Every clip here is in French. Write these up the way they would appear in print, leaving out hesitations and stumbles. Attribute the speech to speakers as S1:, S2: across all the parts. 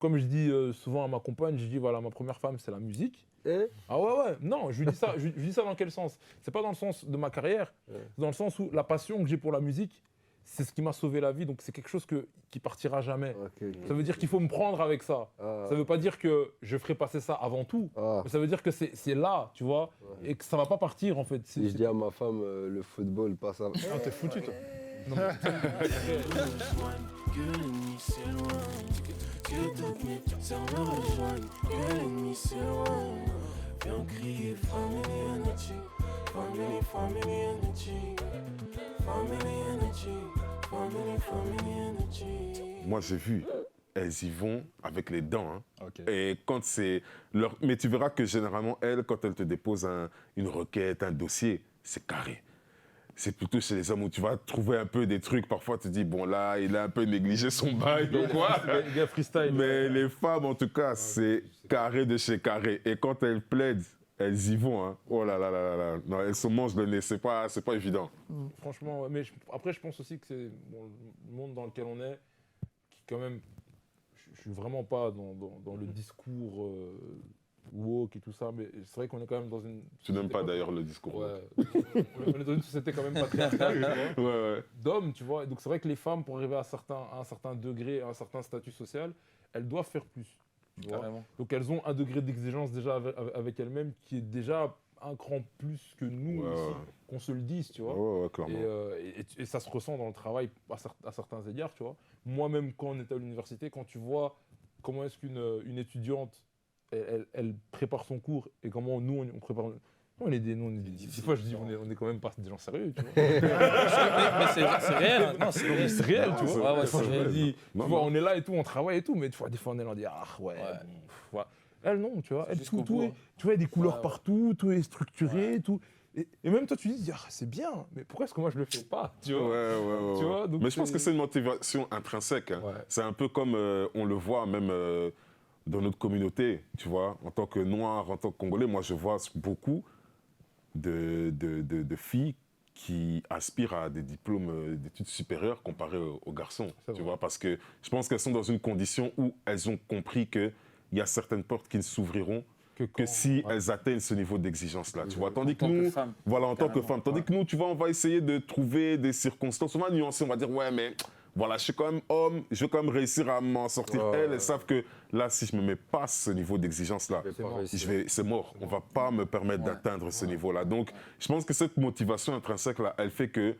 S1: comme je dis souvent à ma compagne, je dis voilà, ma première femme, c'est la musique. Ah ouais, non, je lui dis ça, je lui dis ça dans quel sens? C'est pas dans le sens de ma carrière, c'est dans le sens où la passion que j'ai pour la musique, c'est ce qui m'a sauvé la vie, donc c'est quelque chose qui partira jamais. Ça veut dire qu'il faut me prendre avec ça. Ça veut pas dire que je ferai passer ça avant tout, mais ça veut dire que c'est là, tu vois, et que ça va pas partir en fait.
S2: Si je dis à ma femme, le football passe à...
S3: Ah, t'es foutu, toi.
S1: Non, mais-
S4: Que l'ennemi s'éloigne, que toutes mes sœurs me rejoignent, que l'ennemi s'éloigne. Viens crier family energy, family, family energy, family energy, family energy.
S5: Moi, j'ai vu, elles y vont avec les dents. Hein.
S3: Ok.
S5: Et quand c'est leur... Mais tu verras que généralement, elles, quand elles te déposent une requête, un dossier, c'est carré. C'est plutôt chez les hommes où tu vas trouver un peu des trucs. Parfois, tu te dis, bon, là, il a un peu négligé son bail ou quoi.
S1: Les gars freestyle.
S5: Mais les femmes, en tout cas, c'est carré de chez carré. Et quand elles plaident, elles y vont. Hein. Oh là là là là là. Non, elles se mangent le nez. C'est pas évident.
S1: Franchement, ouais. Mais après, je pense aussi que c'est bon, le monde dans lequel on est, qui quand même, je suis vraiment pas dans le discours woke et tout ça, mais c'est vrai qu'on est quand même dans une...
S5: Tu n'aimes pas d'ailleurs le discours.
S1: Ouais. On est dans une société quand même patriarcale, tu vois,
S5: Ouais.
S1: d'hommes, tu vois. Et donc c'est vrai que les femmes, pour arriver à un certain degré, à un certain statut social, elles doivent faire plus. Tu vois.
S3: Carrément.
S1: Donc elles ont un degré d'exigence déjà avec elles-mêmes qui est déjà un cran plus que nous
S5: Ouais,
S1: ici,
S5: ouais.
S1: qu'on se le dise, tu vois.
S5: Ouais, clairement.
S1: Et ça se ressent dans le travail à certains égards, tu vois. Moi-même, quand on était à l'université, quand tu vois comment est-ce qu'une étudiante, elle prépare son cours et comment nous, on prépare... Des fois, je dis, on est quand même pas des gens sérieux, tu vois.
S6: Mais c'est réel. Non, c'est réel.
S1: C'est réel, tu vois.
S6: Ouais,
S1: Des fois,
S6: c'est
S1: je me
S6: réel.
S1: dis,
S5: Non,
S1: tu vois,
S5: non.
S1: on est là et tout, on travaille et tout, mais tu vois, des fois, on est là, on dit, ah ouais,
S6: Ouais.
S1: bon, voilà. Elle, non, tu vois, elle,
S6: Jusqu'au
S1: tout
S6: bout,
S1: est,
S6: hein.
S1: tu vois, il y a des couleurs
S6: Ouais, ouais.
S1: partout, tout est structuré, tout. Et même toi, tu dis, ah, c'est bien, mais pourquoi est-ce que moi, je le fais pas, tu vois.
S5: Ouais.
S1: Tu vois, donc
S5: Mais je pense
S1: c'est-
S5: que c'est une motivation intrinsèque. Hein.
S1: Ouais.
S5: C'est un peu comme on le voit même dans notre communauté, tu vois. En tant que Noir, en tant que Congolais, moi je vois beaucoup de filles qui aspirent à des diplômes d'études supérieures comparés aux garçons,
S1: C'est
S5: tu
S1: vrai.
S5: vois. Parce que je pense qu'elles sont dans une condition où elles ont compris qu'il y a certaines portes qui ne s'ouvriront que
S1: quand-
S5: si
S1: ouais.
S5: elles atteignent ce niveau d'exigence-là, tu vois. Tandis que
S6: tant que
S5: nous,
S6: femme.
S5: voilà, en tant que
S6: Carrément,
S5: femme, tandis que nous, tu vois, on va essayer de trouver des circonstances, on va nuancer, on va dire, ouais, mais voilà, je suis quand même homme, je veux quand même réussir à m'en sortir.
S2: Ouais.
S5: Elles savent que là, si je me mets pas ce niveau d'exigence-là, c'est mort. On va pas me permettre d'atteindre ce niveau-là. Donc, je pense que cette motivation intrinsèque-là, elle fait que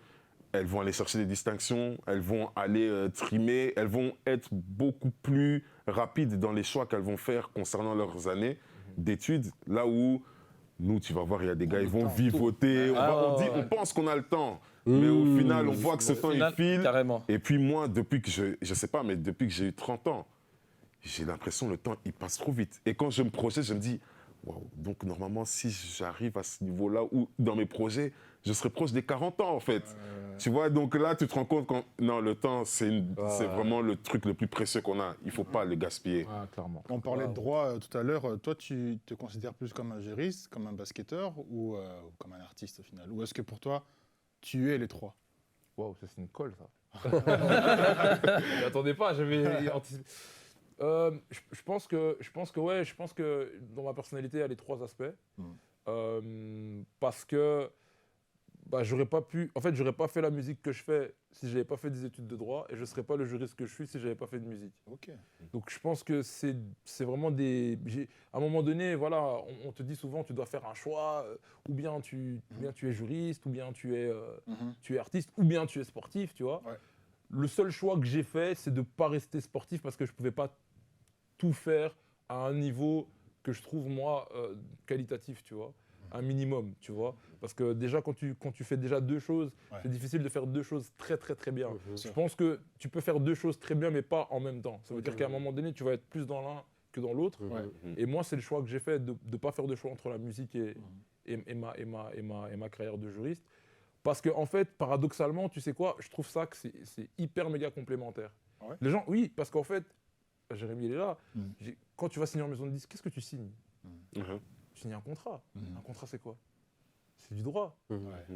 S5: elles vont aller chercher des distinctions, elles vont aller trimer, elles vont être beaucoup plus rapides dans les choix qu'elles vont faire concernant leurs années d'études. Là où nous, tu vas voir, il y a des gars, ils vont vivoter. On pense qu'on a le temps, mais au final, on voit que ce temps, il file.
S6: Carrément.
S5: Et puis moi, depuis que je sais pas, mais depuis que j'ai eu 30 ans, j'ai l'impression que le temps, il passe trop vite. Et quand je me projette, je me dis, waouh, donc normalement, si j'arrive à ce niveau-là, ou dans mes projets, je serai proche des 40 ans, en fait. Tu vois, donc là, tu te rends compte que non, le temps, c'est vraiment le truc le plus précieux qu'on a. Il ne faut pas le gaspiller.
S1: Ah, clairement.
S3: On parlait de droit tout à l'heure. Toi, tu te considères plus comme un juriste, comme un basketteur ou comme un artiste au final? Ou est-ce que pour toi, tu es les trois?
S1: Waouh, ça c'est une colle, ça. J'attendais pas, j'avais anticipé. Je pense que dans ma personnalité, il y a les trois aspects. Parce que j'aurais pas fait la musique que je fais si j'avais pas fait des études de droit, et je serais pas le juriste que je suis si j'avais pas fait de musique.
S3: Ok.
S1: Donc je pense que c'est vraiment à un moment donné, voilà, on te dit souvent tu dois faire un choix, ou bien tu es juriste, ou bien tu es artiste, ou bien tu es sportif, tu vois.
S3: Ouais.
S1: Le seul choix que j'ai fait, c'est de pas rester sportif parce que je pouvais pas tout faire à un niveau que je trouve moi qualitatif, tu vois. Un minimum, tu vois. Parce que déjà, quand tu fais déjà deux choses, c'est difficile de faire deux choses très très très bien. Je pense que tu peux faire deux choses très bien, mais pas en même temps. Ça veut dire qu'à un moment donné, tu vas être plus dans l'un que dans l'autre. Et moi, c'est le choix que j'ai fait de ne pas faire de choix entre la musique et ma carrière de juriste. Parce que, en fait, paradoxalement, tu sais quoi, je trouve ça que c'est hyper méga complémentaire.
S3: Ouais.
S1: Les gens, oui, parce qu'en fait, Jérémy, il est là. Quand tu vas signer en maison de disque, qu'est-ce que tu signes? Tu signes un contrat. Un contrat, c'est quoi? C'est du droit.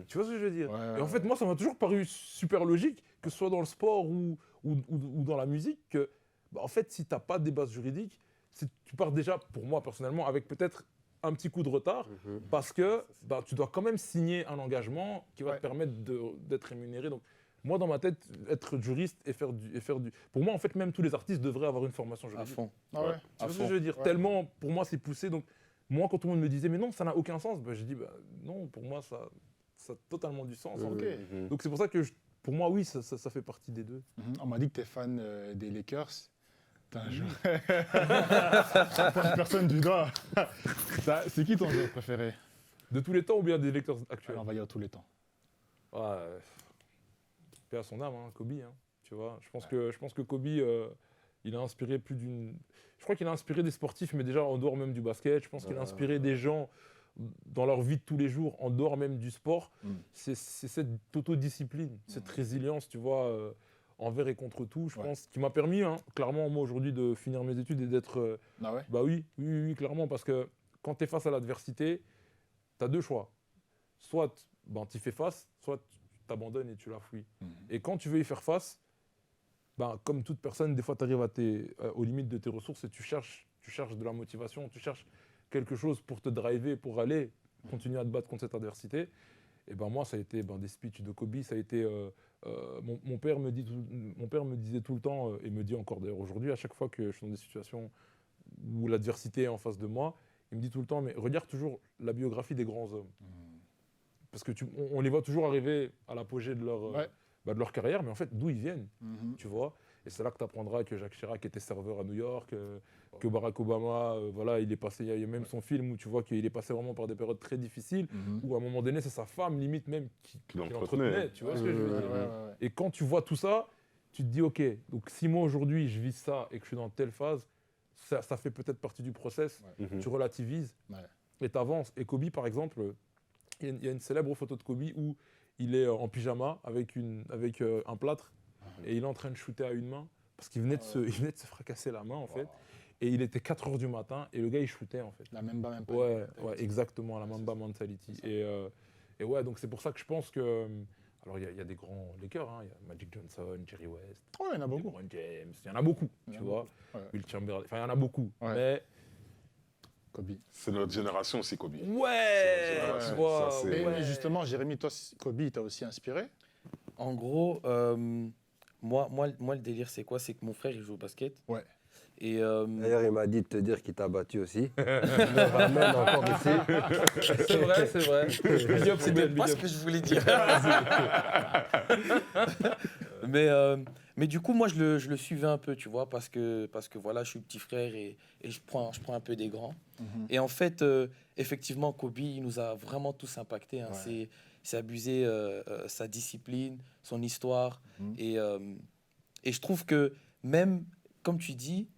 S1: Tu vois ce que je veux dire? Et en fait, moi, ça m'a toujours paru super logique, que ce soit dans le sport ou dans la musique, que bah, en fait, si tu n'as pas des bases juridiques, tu pars déjà, pour moi personnellement, avec peut-être un petit coup de retard, parce que bah, tu dois quand même signer un engagement qui va te permettre d'être rémunéré. Donc, moi, dans ma tête, être juriste et faire du... Pour moi, en fait, même tous les artistes devraient avoir une formation
S6: À
S1: juridique.
S6: fond.
S3: Ah ouais.
S1: Tu vois ce que je veux dire? Tellement, pour moi, c'est poussé. Donc, moi, quand tout le monde me disait, mais non, ça n'a aucun sens, bah, j'ai dit, bah, non, pour moi, ça a totalement du sens.
S3: Ok.
S1: Donc, c'est pour ça que, pour moi, oui, ça fait partie des deux.
S3: On m'a dit que tu es fan des Lakers. T'es un joueur. Je pointe personne du doigt. C'est qui ton joueur préféré?
S1: De tous les temps ou bien des lecteurs actuels?
S3: Alors, on va dire tous les temps.
S1: Ouais, paix à son âme, hein, Kobe. Hein, tu vois, je pense que Kobe, il a inspiré plus d'une. Je crois qu'il a inspiré des sportifs, mais déjà en dehors même du basket. Je pense qu'il a inspiré des gens dans leur vie de tous les jours, en dehors même du sport. C'est cette autodiscipline, cette résilience, tu vois, envers et contre tout, je pense, qui m'a permis, hein, clairement, moi aujourd'hui, de finir mes études et d'être.
S3: Ah ouais?
S1: Bah oui, clairement, parce que quand tu es face à l'adversité, tu as deux choix. Soit ben, tu y fais face, soit tu t'abandonnes et tu la fouilles. Et quand tu veux y faire face, ben, comme toute personne, des fois tu arrives aux limites de tes ressources et tu cherches de la motivation, tu cherches quelque chose pour te driver, pour aller continuer à te battre contre cette adversité. Et ben moi, ça a été des speeches de Kobe, ça a été... mon père me disait tout le temps, et me dit encore d'ailleurs aujourd'hui, à chaque fois que je suis dans des situations où l'adversité est en face de moi, il me dit tout le temps, mais regarde toujours la biographie des grands hommes. Parce que on les voit toujours arriver à l'apogée de leur carrière, mais en fait, d'où ils viennent, tu vois. Et c'est là que tu apprendras que Jacques Chirac était serveur à New York, que Barack Obama, voilà, il est passé, il y a même son film où tu vois qu'il est passé vraiment par des périodes très difficiles, où à un moment donné, c'est sa femme, limite même, qui l'entretenait, tu vois ce que je veux dire. Et quand tu vois tout ça, tu te dis, ok, donc si moi aujourd'hui, je vis ça et que je suis dans telle phase, ça fait peut-être partie du process, tu relativises et tu avances. Et Kobe, par exemple, il y a une célèbre photo de Kobe où il est en pyjama avec un plâtre et il est en train de shooter à une main parce qu'il venait, venait de se fracasser la main en fait. Et il était 4h du matin et le gars il shootait en fait.
S3: La Mamba mentality.
S1: Ouais, exactement, la Mamba mentality. Et ouais, donc c'est pour ça que je pense que... Alors il y a des grands Lakers, hein. Il y a Magic Johnson, Jerry West,
S3: Il y en a beaucoup.
S1: LeBron James, il y en a beaucoup, tu vois. Will Chamberlain, enfin il y en a beaucoup. Mais...
S3: Kobe.
S5: C'est notre génération aussi, Kobe.
S1: Ouais, tu vois.
S5: Ça,
S3: Mais justement, Jérémy, toi, Kobe, il t'a aussi inspiré?
S6: En gros, moi, le délire, c'est quoi? C'est que mon frère, il joue au basket.
S3: Ouais.
S6: Et
S2: D'ailleurs, il m'a dit de te dire qu'il t'a battu aussi. Il me ramène encore ici.
S1: C'est vrai. Big up,
S6: c'est même pas ce que je voulais dire. Mais du coup, moi, je le suivais un peu, tu vois, parce que voilà, je suis le petit frère et je prends un peu des grands. Et en fait, effectivement, Kobe, il nous a vraiment tous impactés. Hein. C'est abusé sa discipline, son histoire. Et je trouve que même, comme tu dis,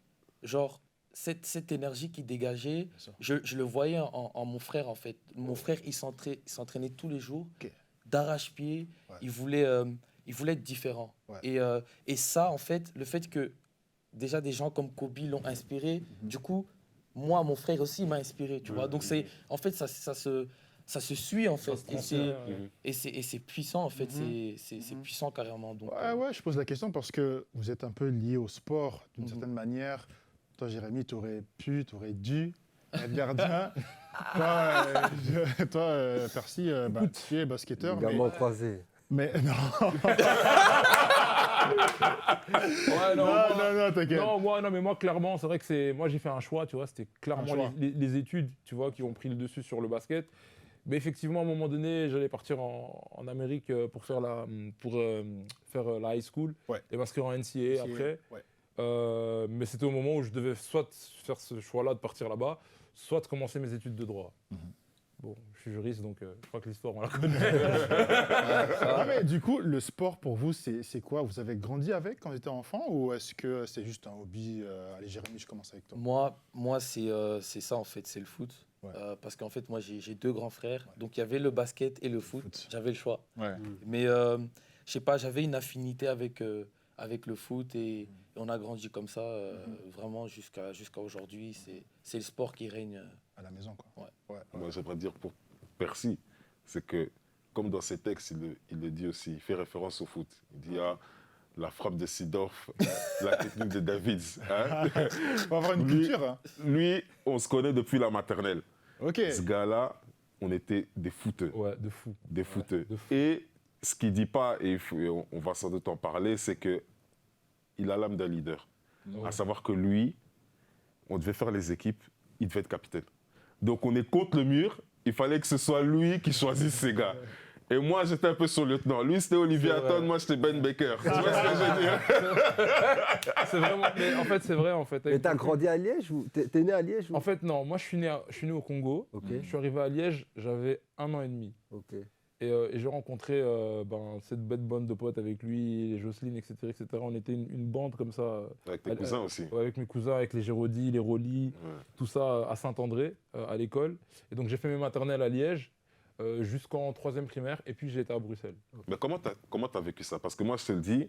S6: genre, cette énergie qu'il dégageait, je le voyais en mon frère, en fait. Mon frère, il s'entraînait tous les jours, d'arrache-pied. Il voulait être différent. Et ça, en fait, le fait que déjà des gens comme Kobe l'ont inspiré, du coup, moi, mon frère aussi m'a inspiré, tu vois. Donc, en fait, ça se suit, en fait. Et c'est puissant, en fait. C'est puissant, carrément. Donc,
S3: ouais, je pose la question parce que vous êtes un peu liés au sport, d'une certaine manière. Toi, Jérémy, tu aurais dû être gardien. Toi, Percy, tu es basketteur.
S2: Gamin croisé.
S3: Mais non.
S1: non,
S3: t'inquiète.
S1: Mais moi, clairement, c'est vrai que moi, j'ai fait un choix, tu vois, c'était clairement les études, tu vois, qui ont pris le dessus sur le basket. Mais effectivement, à un moment donné, j'allais partir en Amérique pour faire la high school et m'inscrire en NCAA après. Mais c'était au moment où je devais soit faire ce choix-là de partir là-bas, soit de commencer mes études de droit. Bon, je suis juriste, donc je crois que l'histoire, on la connaît.
S3: Mais du coup, le sport, pour vous, c'est quoi? Vous avez grandi avec quand vous étiez enfant ou est-ce que c'est juste un hobby? Allez, Jérémy, je commence avec toi.
S6: Moi c'est ça, en fait, c'est le foot. Parce qu'en fait, moi, j'ai deux grands frères. Donc, il y avait le basket et le foot. J'avais le choix. Mais, je sais pas, j'avais une affinité avec le foot et on a grandi comme ça, vraiment jusqu'à aujourd'hui. C'est le sport qui règne.
S3: À la maison, quoi.
S5: Moi, j'aimerais dire pour Percy, c'est que, comme dans ses textes, il le dit aussi, il fait référence au foot. Il dit, la frappe de Seedorf, la technique de Davids. Hein.
S3: On va avoir une
S5: Lui-
S3: culture. Hein.
S5: Lui, on se connaît depuis la maternelle.
S3: Ok.
S5: Ce gars-là, on était des footeux.
S1: Ouais, de fou.
S5: Des footeux.
S1: de fou.
S5: Et ce qu'il dit pas, et on va sans doute en parler, c'est que il a l'âme d'un leader. À savoir que lui, on devait faire les équipes, il devait être capitaine. Donc on est contre le mur, il fallait que ce soit lui qui choisisse ses gars. Et moi, j'étais un peu son lieutenant. Lui, c'était Olivier
S1: C'est vrai.
S5: Hatton, moi, j'étais Ben Baker. Tu vois ce que je veux dire?
S1: C'est vraiment. Mais en fait, c'est vrai. En fait,
S2: Mais
S1: avec
S2: t'as
S1: le-
S2: grandi à Liège ou t'es né à Liège ou...
S1: En fait, non. Moi, je suis né au Congo.
S2: Ok.
S1: Je suis arrivé à Liège, j'avais 1 an et demi.
S2: Ok.
S1: Et j'ai rencontré cette bête bande de potes avec lui, Jocelyne, etc., etc. On était une bande comme ça,
S5: Avec tes cousins aussi.
S1: ouais, avec mes cousins, avec les Géraudy, les Rolly,
S5: Ouais.
S1: tout ça à Saint-André, à l'école. Et donc j'ai fait mes maternelles à Liège jusqu'en 3e primaire, et puis j'ai été à Bruxelles.
S5: Mais comment t'as vécu ça? Parce que moi, je te le dis,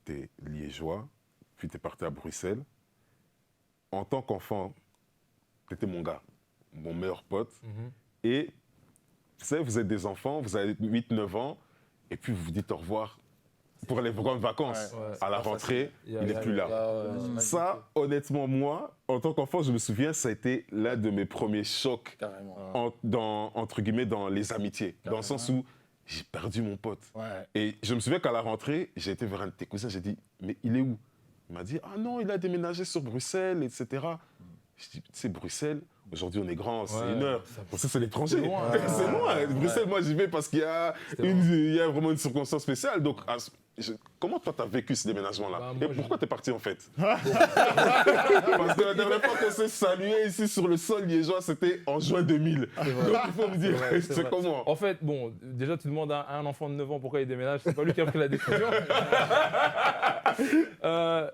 S5: t'es liégeois, puis t'es parti à Bruxelles. En tant qu'enfant, t'étais mon gars, mon meilleur pote. Et tu sais, vous êtes des enfants, vous avez 8-9 ans, et puis vous vous dites au revoir pour les grandes vacances.
S1: Ouais.
S5: À la rentrée,
S1: Il y a-
S5: il
S1: il y
S5: n'est
S1: a-
S5: plus là. Ça, honnêtement, moi, en tant qu'enfant, je me souviens, ça a été l'un de mes premiers chocs,
S6: Carrément.
S5: entre guillemets, dans les amitiés. Dans le sens où j'ai perdu mon pote.
S3: Ouais.
S5: Et je me souviens qu'à la rentrée, j'ai été vers un de tes cousins, j'ai dit, mais il est où? Il m'a dit, ah non, il a déménagé sur Bruxelles, etc. Je dis, tu sais, Bruxelles, aujourd'hui on est grand, c'est
S1: Ouais,
S5: 1 heure.
S1: ça-
S5: Pour ça, c'est l'étranger.
S1: c'est loin.
S5: C'est loin. Bruxelles, moi j'y vais parce qu'il y a,
S1: C'était loin.
S5: il y a vraiment une circonstance spéciale. Donc, comment toi t'as vécu ce déménagement-là?
S1: Bah,
S5: Et
S1: moi,
S5: pourquoi t'es parti en fait? Parce que la dernière fois qu'on s'est salué ici sur le sol liégeois, c'était en juin 2000. Donc il faut me dire,
S1: vrai, c'est
S5: c'est
S1: vrai.
S5: comment?
S1: En fait, bon, déjà tu demandes à un enfant de 9 ans pourquoi il déménage, c'est pas lui qui a pris la décision.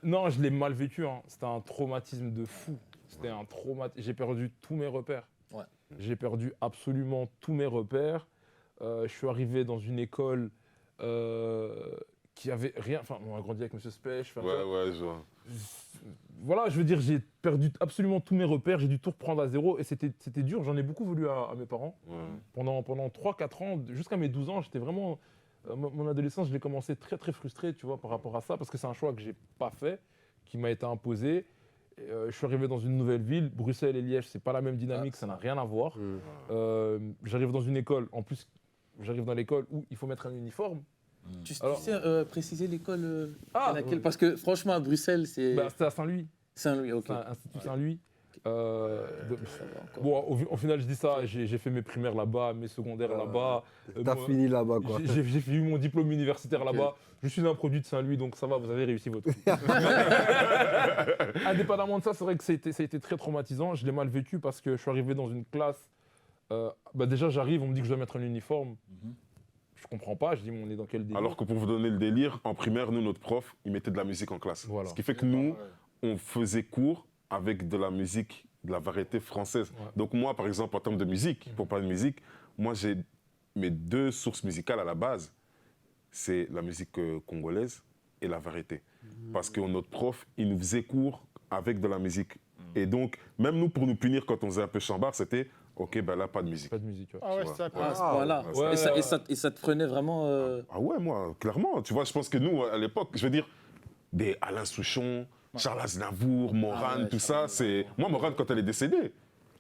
S1: Non, je l'ai mal vécu, hein. C'était un traumatisme de fou. C'était un traumatisme. J'ai perdu tous mes repères.
S6: Ouais.
S1: J'ai perdu absolument tous mes repères. Je suis arrivé dans une école qui avait rien. Enfin, on a grandi avec M. Spech. enfin,
S5: Ouais, je vois.
S1: voilà, je veux dire, j'ai perdu absolument tous mes repères, j'ai dû tout reprendre à zéro et c'était dur. J'en ai beaucoup voulu à mes parents.
S5: Ouais.
S1: Pendant 3-4 ans, jusqu'à mes 12 ans, j'étais vraiment. Mon adolescence, je l'ai commencé très très frustré, tu vois, par rapport à ça, parce que c'est un choix que j'ai pas fait, qui m'a été imposé. Et, je suis arrivé dans une nouvelle ville, Bruxelles et Liège, c'est pas la même dynamique, ça n'a rien à voir. J'arrive dans une école, en plus, j'arrive dans l'école où il faut mettre un uniforme.
S6: Tu
S1: Alors-
S6: sais préciser l'école
S1: Ah,
S6: laquelle
S1: ouais.
S6: Parce que franchement, à Bruxelles, c'est
S1: Bah, c'était à Saint-Louis,
S6: Saint-Louis, ok.
S1: c'est un Institut Saint-Louis.
S6: Ça va encore.
S1: Bon, au final, je dis ça, j'ai fait mes primaires là-bas, mes secondaires là-bas.
S2: T'as
S1: moi,
S2: fini là-bas, quoi.
S1: J'ai eu mon diplôme universitaire là-bas. Je suis un produit de Saint-Louis, donc ça va, vous avez réussi votre coup. Indépendamment de ça, c'est vrai que ça a été très traumatisant. Je l'ai mal vécu parce que je suis arrivé dans une classe. Déjà, j'arrive, on me dit que je dois mettre un uniforme. Je comprends pas, je dis, mais on est dans quel délire?
S5: Alors que pour vous donner le délire, en primaire, nous, notre prof, il mettait de la musique en classe.
S1: Voilà.
S5: Ce qui fait que nous, on faisait cours avec de la musique, de la variété française.
S1: Ouais.
S5: Donc moi, par exemple, en termes de musique, pour parler de musique, moi, j'ai mes 2 sources musicales à la base. C'est la musique congolaise et la variété. Parce que notre prof, il nous faisait cours avec de la musique. Et donc, même nous, pour nous punir quand on faisait un peu chambard, c'était « Ok, ben là, pas de musique ».
S1: Pas de musique. Ouais.
S3: Ah ouais,
S5: Tu
S3: c'est ça,
S6: Ah,
S3: quoi.
S6: à ce point-là.
S1: Ouais,
S6: Et ça te prenait vraiment.
S5: Ah ouais, moi, clairement. Tu vois, je pense que nous, à l'époque, je veux dire, des Alain Souchon, Charles Aznavour, Morane,
S6: Ah ouais,
S5: tout ça,
S6: Charles
S5: c'est... Moi, Morane, quand elle est décédée,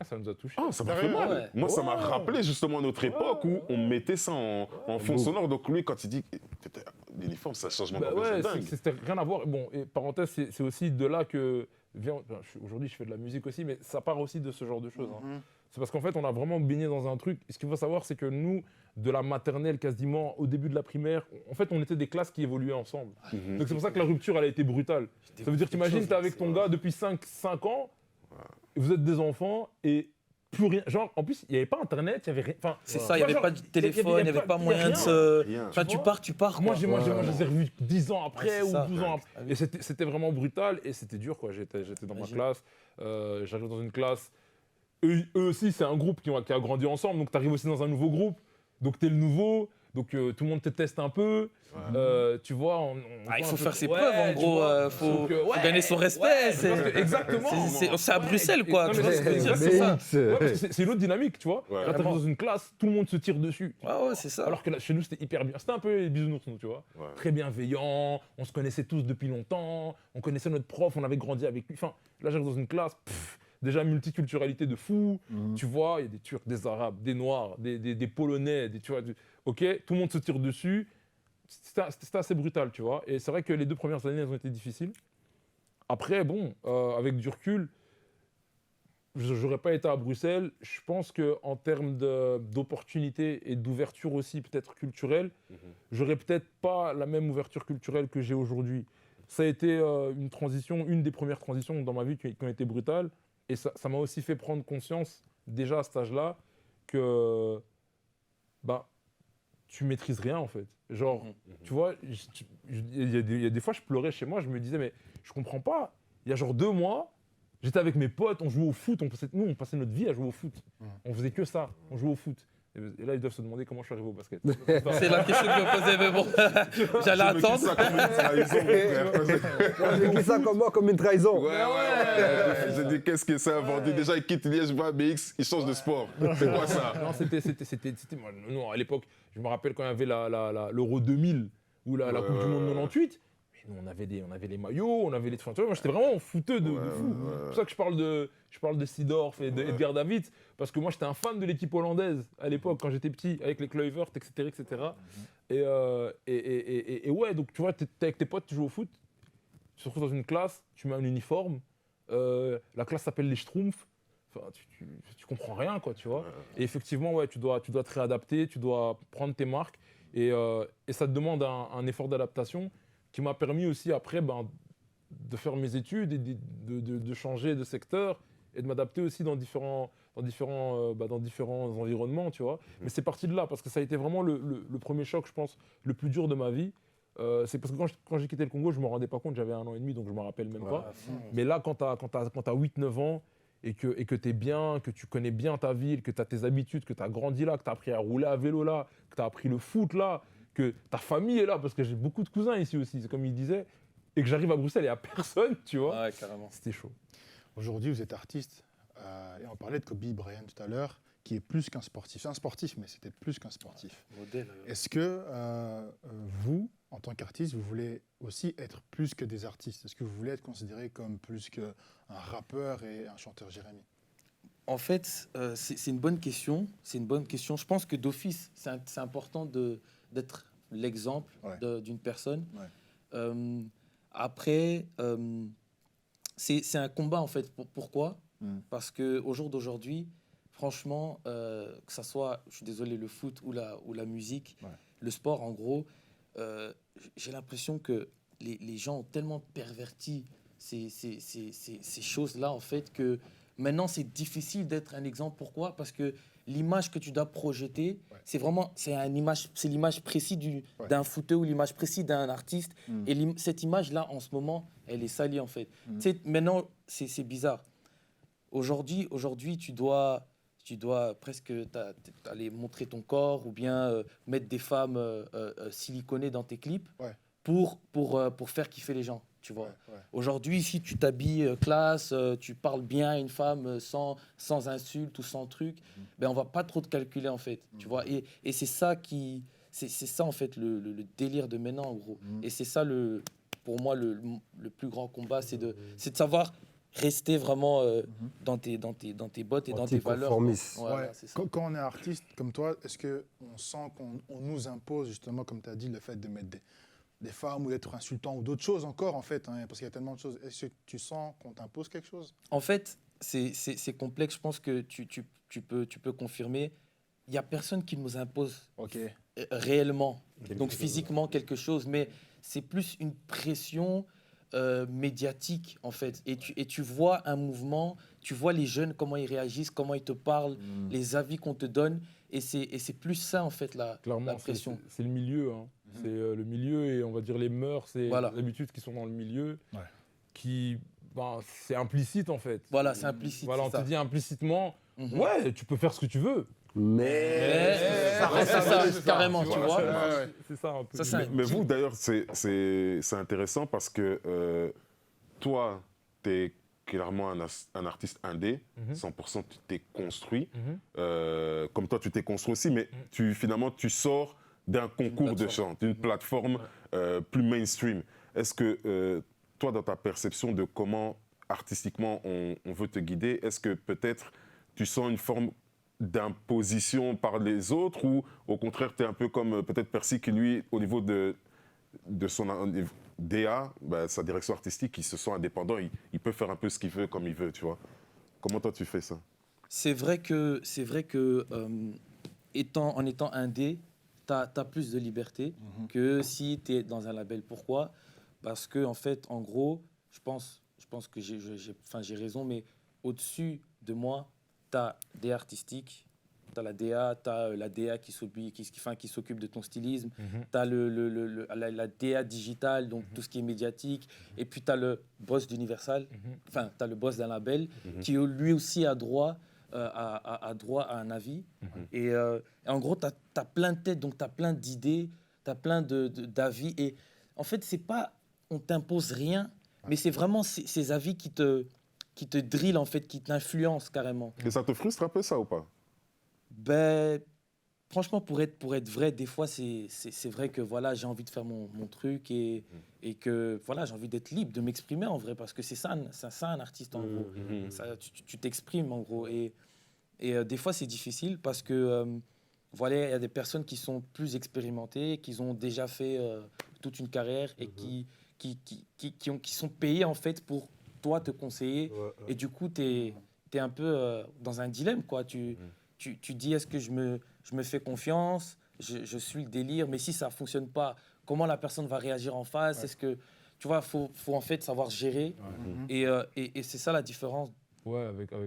S1: Ça nous a touchés.
S5: ça m'a fait
S3: Sérieux?
S5: mal.
S6: Ouais.
S5: Moi, ça m'a
S1: Ouais.
S5: rappelé justement notre époque où on mettait ça en fond sonore. Donc lui, quand il dit l'uniforme, c'est un changement
S1: Bah
S5: d'ambiance
S1: ouais,
S5: dingue.
S1: c'était rien à voir. Bon, et parenthèse, c'est aussi de là que vient. Aujourd'hui, je fais de la musique aussi, mais ça part aussi de ce genre de choses. Hein. C'est parce qu'en fait, on a vraiment baigné dans un truc. Et ce qu'il faut savoir, c'est que nous, de la maternelle quasiment au début de la primaire, en fait, on était des classes qui évoluaient ensemble. Donc c'est pour ça que la rupture, elle a été brutale. Ça veut dire, t'imagines, t'es avec ton gars depuis 5 ans, et vous êtes des enfants, et plus rien. Genre, en plus, il n'y avait pas Internet, il n'y avait rien. Enfin,
S6: C'est ça, il n'y avait
S1: genre,
S6: pas de téléphone, il n'y avait pas moyen de
S1: rien.
S6: se.
S5: Rien.
S6: Enfin,
S1: Tu
S6: tu
S1: vois
S6: pars, tu pars.
S1: Moi,
S6: quoi.
S1: je les ai revus 10 ans après
S6: Ouais, c'est
S1: ou
S6: ça.
S1: 12 ans après.
S6: Ah oui.
S1: Et c'était vraiment brutal et c'était dur, quoi. J'étais dans ma
S6: Imagine.
S1: classe. J'arrive dans une classe. Eux aussi, c'est un groupe qui a grandi ensemble. Donc, tu arrives aussi dans un nouveau groupe. Donc, tu es le nouveau. Donc, Donc tout le monde te teste un peu. Tu vois,
S6: Il faut
S1: un peu-
S6: faire ses
S1: Ouais,
S6: preuves, en
S1: tu
S6: gros.
S1: vois.
S6: Faut
S1: Donc,
S6: gagner son respect.
S1: ouais,
S6: c'est-
S1: parce que- exactement.
S6: c'est à Bruxelles, quoi.
S1: Non,
S6: Tu
S1: mais
S6: vois ce que je veux dire, c'est ça.
S1: Ouais, parce que c'est une autre dynamique, tu vois.
S5: Ouais.
S1: Là, t'arrives dans une classe, tout le monde se tire dessus.
S6: Ouais, c'est ça.
S1: Alors que là, chez nous, c'était hyper bien. C'était un peu les bisounours, nous, tu vois.
S5: Ouais.
S1: Très bienveillant, on se connaissait tous depuis longtemps, on connaissait notre prof, on avait grandi avec lui. Enfin, là, j'arrive dans une classe, déjà multiculturalité de fou. Tu vois, il y a des Turcs, des Arabes, des Noirs, des Polonais, tu vois. Ok, tout le monde se tire dessus. C'était assez brutal, tu vois. Et c'est vrai que les 2 premières années, elles ont été difficiles. Après, bon, avec du recul, j'aurais pas été à Bruxelles. Je pense qu'en termes d'opportunités et d'ouverture aussi, peut-être culturelle, j'aurais peut-être pas la même ouverture culturelle que j'ai aujourd'hui. Ça a été une transition, une des premières transitions dans ma vie qui ont été brutales. Et ça m'a aussi fait prendre conscience, déjà à cet âge-là, que bah, tu maîtrises rien en fait. Genre, tu vois, il y a des fois, je pleurais chez moi, je me disais, mais je comprends pas. Il y a genre 2 mois, j'étais avec mes potes, on jouait au foot, on passait notre vie à jouer au foot. On faisait que ça, on jouait au foot. Et là, ils doivent se demander comment je suis arrivé au basket.
S6: C'est la question que je me posais, mais bon, j'allais attendre.
S5: Ça comme une trahison, mon frère.
S2: J'ai vu ça comme une trahison.
S5: Ouais. J'ai dit, qu'est-ce que ça vendu? Déjà, il quitte Liège, va à BX, il change de sport. C'est quoi ça?
S1: Non, moi, non, à l'époque, je me rappelle quand il y avait l'Euro 2000 ou la Coupe du Monde 98. Mais nous, on avait les maillots, on avait les. Enfin, tu vois, moi, j'étais vraiment fouteux de fou. C'est pour ça que je parle de Seedorf et d'Edgar Davids, parce que moi, j'étais un fan de l'équipe hollandaise à l'époque, quand j'étais petit, avec les Kluivert, etc. Et ouais, donc tu vois, t'es avec tes potes, tu joues au foot, tu te retrouves dans une classe, tu mets un uniforme, la classe s'appelle les Schtroumpfs. Enfin, tu comprends rien, quoi, tu vois. Et effectivement, ouais, tu dois te réadapter, tu dois prendre tes marques. Et ça te demande un effort d'adaptation qui m'a permis aussi, après, de faire mes études et de changer de secteur et de m'adapter aussi dans différents environnements, tu vois. Mais c'est parti de là, parce que ça a été vraiment le premier choc, je pense, le plus dur de ma vie. C'est parce que quand j'ai quitté le Congo, je ne me rendais pas compte, j'avais 1 an et demi, donc je ne me rappelle même pas. Mais là, quand tu as 8-9 ans, et que tu es bien, que tu connais bien ta ville, que tu as tes habitudes, que tu as grandi là, que tu as appris à rouler à vélo là, que tu as appris le foot là, que ta famille est là, parce que j'ai beaucoup de cousins ici aussi, c'est comme il disait, et que j'arrive à Bruxelles et il n'y a personne, tu vois.
S6: Ouais, carrément.
S1: C'était chaud.
S3: Aujourd'hui, vous êtes artiste, et on parlait de Kobe Bryant tout à l'heure, qui est plus qu'un sportif. C'est un sportif, mais c'était plus qu'un sportif.
S6: Modèle.
S3: Est-ce que vous, en tant qu'artiste, vous voulez aussi être plus que des artistes? Est-ce que vous voulez être considéré comme plus qu'un rappeur et un chanteur Jérémy?
S6: En fait, c'est une bonne question. C'est une bonne question. Je pense que d'office, c'est important d'être l'exemple d'une personne.
S3: Ouais.
S6: Après, c'est un combat en fait. Pourquoi? Parce qu'au jour d'aujourd'hui, franchement, que ça soit, je suis désolé, le foot ou la musique, le sport en gros, j'ai l'impression que les gens ont tellement perverti ces choses-là en fait que maintenant c'est difficile d'être un exemple. Pourquoi? Parce que l'image que tu dois projeter, c'est l'image précise d'un footeur ou l'image précise d'un artiste. Et cette image-là, en ce moment, elle est salie en fait. Tu sais, maintenant, c'est bizarre. Aujourd'hui, tu dois presque aller montrer ton corps ou bien mettre des femmes siliconées dans tes clips pour faire kiffer les gens, tu vois. Aujourd'hui, si tu t'habilles classe, tu parles bien à une femme sans insulte ou sans truc, ben on va pas trop te calculer en fait, tu vois. Et c'est ça c'est ça en fait le délire de maintenant en gros. Et c'est ça pour moi le plus grand combat, c'est de savoir rester vraiment dans tes bottes et dans tes valeurs.
S3: Voilà, c'est ça. Quand on est artiste comme toi, est-ce qu'on sent qu'on nous impose justement, comme tu as dit, le fait de mettre des femmes ou d'être insultant ou d'autres choses encore en fait, parce qu'il y a tellement de choses. Est-ce que tu sens qu'on t'impose quelque chose?
S6: En fait, c'est complexe. Je pense que tu peux confirmer. Il n'y a personne qui nous impose réellement, donc physiquement quelque chose, mais c'est plus une pression médiatique en fait, et tu vois un mouvement, tu vois les jeunes comment ils réagissent, comment ils te parlent, les avis qu'on te donne, et c'est plus ça en fait la pression.
S1: C'est le milieu, hein. C'est le milieu et on va dire les mœurs, les habitudes qui sont dans le milieu, qui c'est implicite en fait.
S6: Voilà, c'est implicite.
S1: Voilà, on
S6: te
S1: dit implicitement, ouais, tu peux faire ce que tu veux.
S2: Mais
S6: Ça reste ça, carrément, tu
S5: Voilà,
S6: vois.
S1: C'est ça un peu.
S6: Ça, c'est un-
S5: Mais vous, d'ailleurs, c'est intéressant parce que toi, tu es clairement un artiste indé, 100% tu t'es construit. Comme toi, tu t'es construit aussi, mais finalement, tu sors d'un concours de chant, d'une plateforme plus mainstream. Est-ce que toi, dans ta perception de comment artistiquement on veut te guider, est-ce que peut-être tu sens une forme d'imposition par les autres ou au contraire, tu es un peu comme peut-être Percy qui, lui, au niveau de son DA, sa direction artistique, il se sent indépendant, il peut faire un peu ce qu'il veut comme il veut, tu vois. Comment toi tu fais ça?
S6: C'est vrai que en étant indé, tu as plus de liberté que si tu es dans un label. Pourquoi? Parce que, en fait, en gros, je pense que j'ai raison, mais au-dessus de moi, tu as des artistiques, tu as la DA, tu as la DA qui s'occupe de ton stylisme, tu as la DA digitale, donc tout ce qui est médiatique, et puis tu as le boss d'Universal, enfin, tu as le boss d'un label qui lui aussi a droit à un avis. Et en gros, tu as plein de têtes, donc tu as plein d'idées, tu as plein d'avis. Et en fait, c'est pas, on t'impose rien, mais c'est vraiment ces avis qui te drillent, en fait, qui t'influencent carrément.
S5: Et ça te frustre un peu ça ou pas?
S6: Ben, franchement, pour être vrai, des fois, c'est vrai que voilà, j'ai envie de faire mon truc et que voilà, j'ai envie d'être libre, de m'exprimer en vrai, parce que c'est ça un artiste en gros. Ça, tu t'exprimes en gros. Et des fois, c'est difficile parce que voilà, il y a des personnes qui sont plus expérimentées, qui ont déjà fait toute une carrière et qui sont payées en fait pour toi te conseiller. Et du coup, tu es un peu dans un dilemme, quoi. Tu dis, est-ce que je me fais confiance, je suis le délire, mais si ça ne fonctionne pas, comment la personne va réagir en face? Est-ce que, tu vois, faut en fait savoir gérer. Et c'est ça la différence.
S1: Ouais, avec
S6: En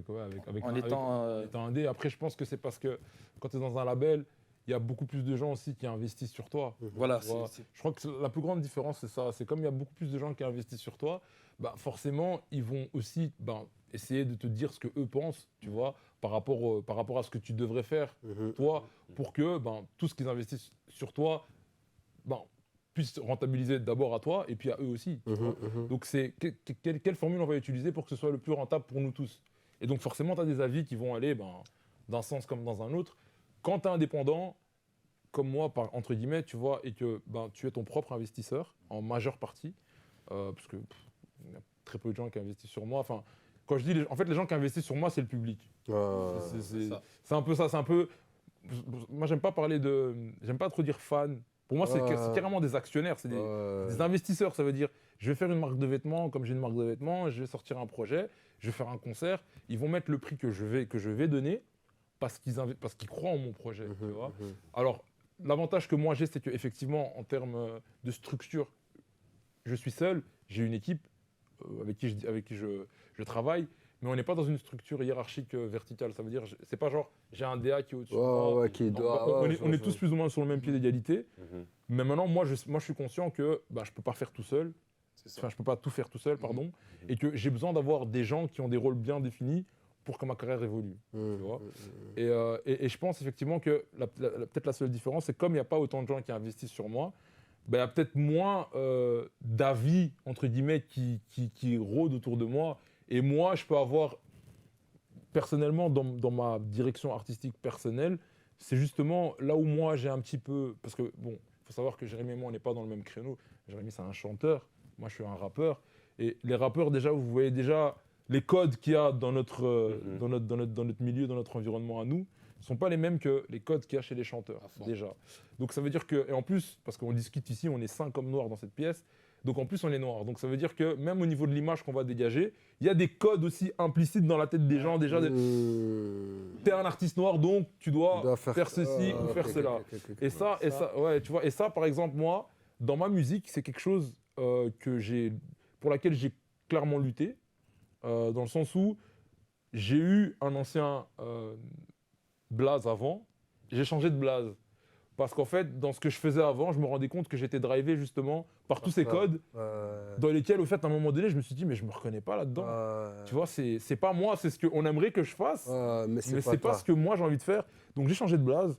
S6: étant
S1: étant indé. Après, je pense que c'est parce que quand tu es dans un label, il y a beaucoup plus de gens aussi qui investissent sur toi.
S6: Voilà,
S1: Tu vois. Je crois que la plus grande différence, c'est ça. C'est comme il y a beaucoup plus de gens qui investissent sur toi, bah forcément, ils vont aussi essayer de te dire ce qu'eux pensent, tu vois, par rapport à ce que tu devrais faire, toi, pour que tout ce qu'ils investissent sur toi puisse rentabiliser d'abord à toi et puis à eux aussi. Tu vois. Donc, c'est quelle formule on va utiliser pour que ce soit le plus rentable pour nous tous. Et donc, forcément, tu as des avis qui vont aller d'un sens comme dans un autre. Quand tu es indépendant, comme moi, entre guillemets, tu vois, et que tu es ton propre investisseur, en majeure partie, parce que y a très peu de gens qui investissent sur moi. Enfin, quand je dis, en fait, les gens qui investissent sur moi, c'est le public. C'est un peu ça. C'est un peu. Moi, j'aime pas trop dire fan. Pour moi, c'est carrément des actionnaires, c'est des investisseurs. Ça veut dire, je vais faire une marque de vêtements, comme j'ai une marque de vêtements, je vais sortir un projet, je vais faire un concert. Ils vont mettre le prix que je vais donner parce qu'ils croient en mon projet. Tu vois. Alors, l'avantage que moi j'ai, c'est qu'effectivement, en termes de structure, je suis seul, j'ai une équipe avec qui je travaille, mais on n'est pas dans une structure hiérarchique verticale. Ça veut dire, c'est pas genre, j'ai un DA qui est au-dessus de moi. On est tous plus ou moins sur le même pied d'égalité. Mais maintenant, moi, je suis conscient que je ne peux pas faire tout seul. Enfin, je peux pas tout faire tout seul, pardon. Et que j'ai besoin d'avoir des gens qui ont des rôles bien définis pour que ma carrière évolue. Tu vois. Et je pense effectivement que peut-être la seule différence, c'est comme il n'y a pas autant de gens qui investissent sur moi, il y a peut-être moins d'avis, entre guillemets, qui rôdent autour de moi. Et moi, je peux avoir, personnellement, dans ma direction artistique personnelle, c'est justement là où moi, j'ai un petit peu... Parce que, bon, il faut savoir que Jérémy et moi, on n'est pas dans le même créneau. Jérémy, c'est un chanteur. Moi, je suis un rappeur. Et les rappeurs, déjà, vous voyez déjà les codes qu'il y a dans notre milieu, dans notre environnement à nous, ne sont pas les mêmes que les codes qu'il y a chez les chanteurs, déjà. Donc ça veut dire que, et en plus, parce qu'on discute ici, on est 5 hommes noirs dans cette pièce, donc en plus on est noirs. Donc ça veut dire que même au niveau de l'image qu'on va dégager, il y a des codes aussi implicites dans la tête des gens, déjà. T'es un artiste noir, donc tu dois faire ceci ou faire cela. Et ça, ouais, tu vois, et ça, par exemple, moi, dans ma musique, c'est quelque chose pour laquelle j'ai clairement lutté, dans le sens où j'ai eu un ancien blaze avant, j'ai changé de blaze Parce qu'en fait, dans ce que je faisais avant, je me rendais compte que j'étais drivé justement par tous ces codes dans lesquels, au fait, à un moment donné, je me suis dit, mais je me reconnais pas là-dedans. Tu vois, c'est pas moi, c'est ce qu'on aimerait que je fasse,
S2: mais
S1: mais c'est pas ce que moi j'ai envie de faire. Donc j'ai changé de blase,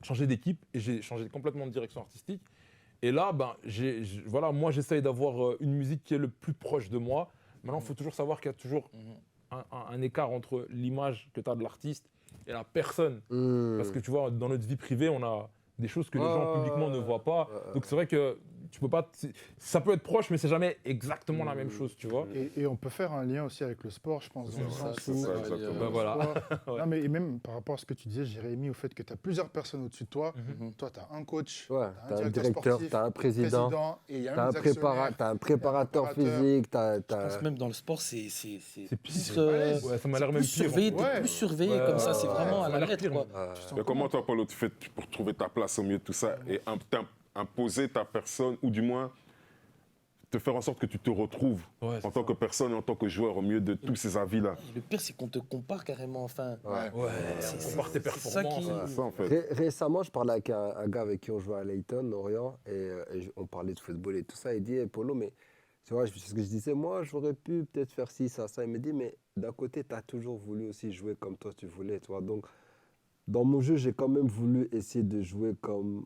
S1: changé d'équipe et j'ai changé complètement de direction artistique. Et là, ben, voilà, moi j'essaye d'avoir une musique qui est le plus proche de moi. Maintenant, il faut toujours savoir qu'il y a toujours un écart entre l'image que tu as de l'artiste et la personne. Parce que tu vois, dans notre vie privée, on a des choses que les gens publiquement ne voient pas. Donc c'est vrai que tu peux pas. Ça peut être proche, mais c'est jamais exactement la même chose, tu vois.
S3: Et on peut faire un lien aussi avec le sport, je pense, dans le sens où.
S5: exactement.
S1: Voilà.
S3: Ouais. Non, mais et même par rapport à ce que tu disais, Jérémy, au fait que tu as plusieurs personnes au-dessus de toi. Toi, tu as un coach,
S2: Ouais,
S3: tu as
S2: t'as un directeur,
S3: sportif,
S2: t'as un président,
S3: et il y a
S2: t'as
S3: un
S2: t'as un préparateur physique,
S6: Je pense même dans le sport, c'est
S1: C'est
S6: plus,
S1: pire. Ouais, ça m'a l'air même
S6: plus
S1: pire.
S6: surveillé,
S3: Ouais.
S6: t'es plus surveillé comme ça, c'est vraiment
S1: ça
S6: à
S1: m'a
S6: la
S1: l'air
S6: lettre,
S1: pire,
S6: quoi.
S5: Mais comment toi, Paulo, tu fais pour trouver ta place au milieu de tout ça et imposer ta personne, ou du moins te faire en sorte que tu te retrouves en tant que personne et en tant que joueur au milieu de tous ces avis-là?
S6: Le pire, c'est qu'on te compare carrément, enfin.
S3: Ouais.
S1: On part tes
S6: C'est ça
S1: performances.
S6: qui.
S5: C'est ça, en fait.
S2: Récemment, je parlais avec un gars avec qui on jouait à Leyton, Orient, et on parlait de football et tout ça. Il dit, hey, Polo, mais tu vois, c'est ce que je disais, moi, j'aurais pu peut-être faire ci, ça. Il me dit, mais d'un côté, tu as toujours voulu aussi jouer comme toi, tu voulais, tu vois. Donc, dans mon jeu, j'ai quand même voulu essayer de jouer comme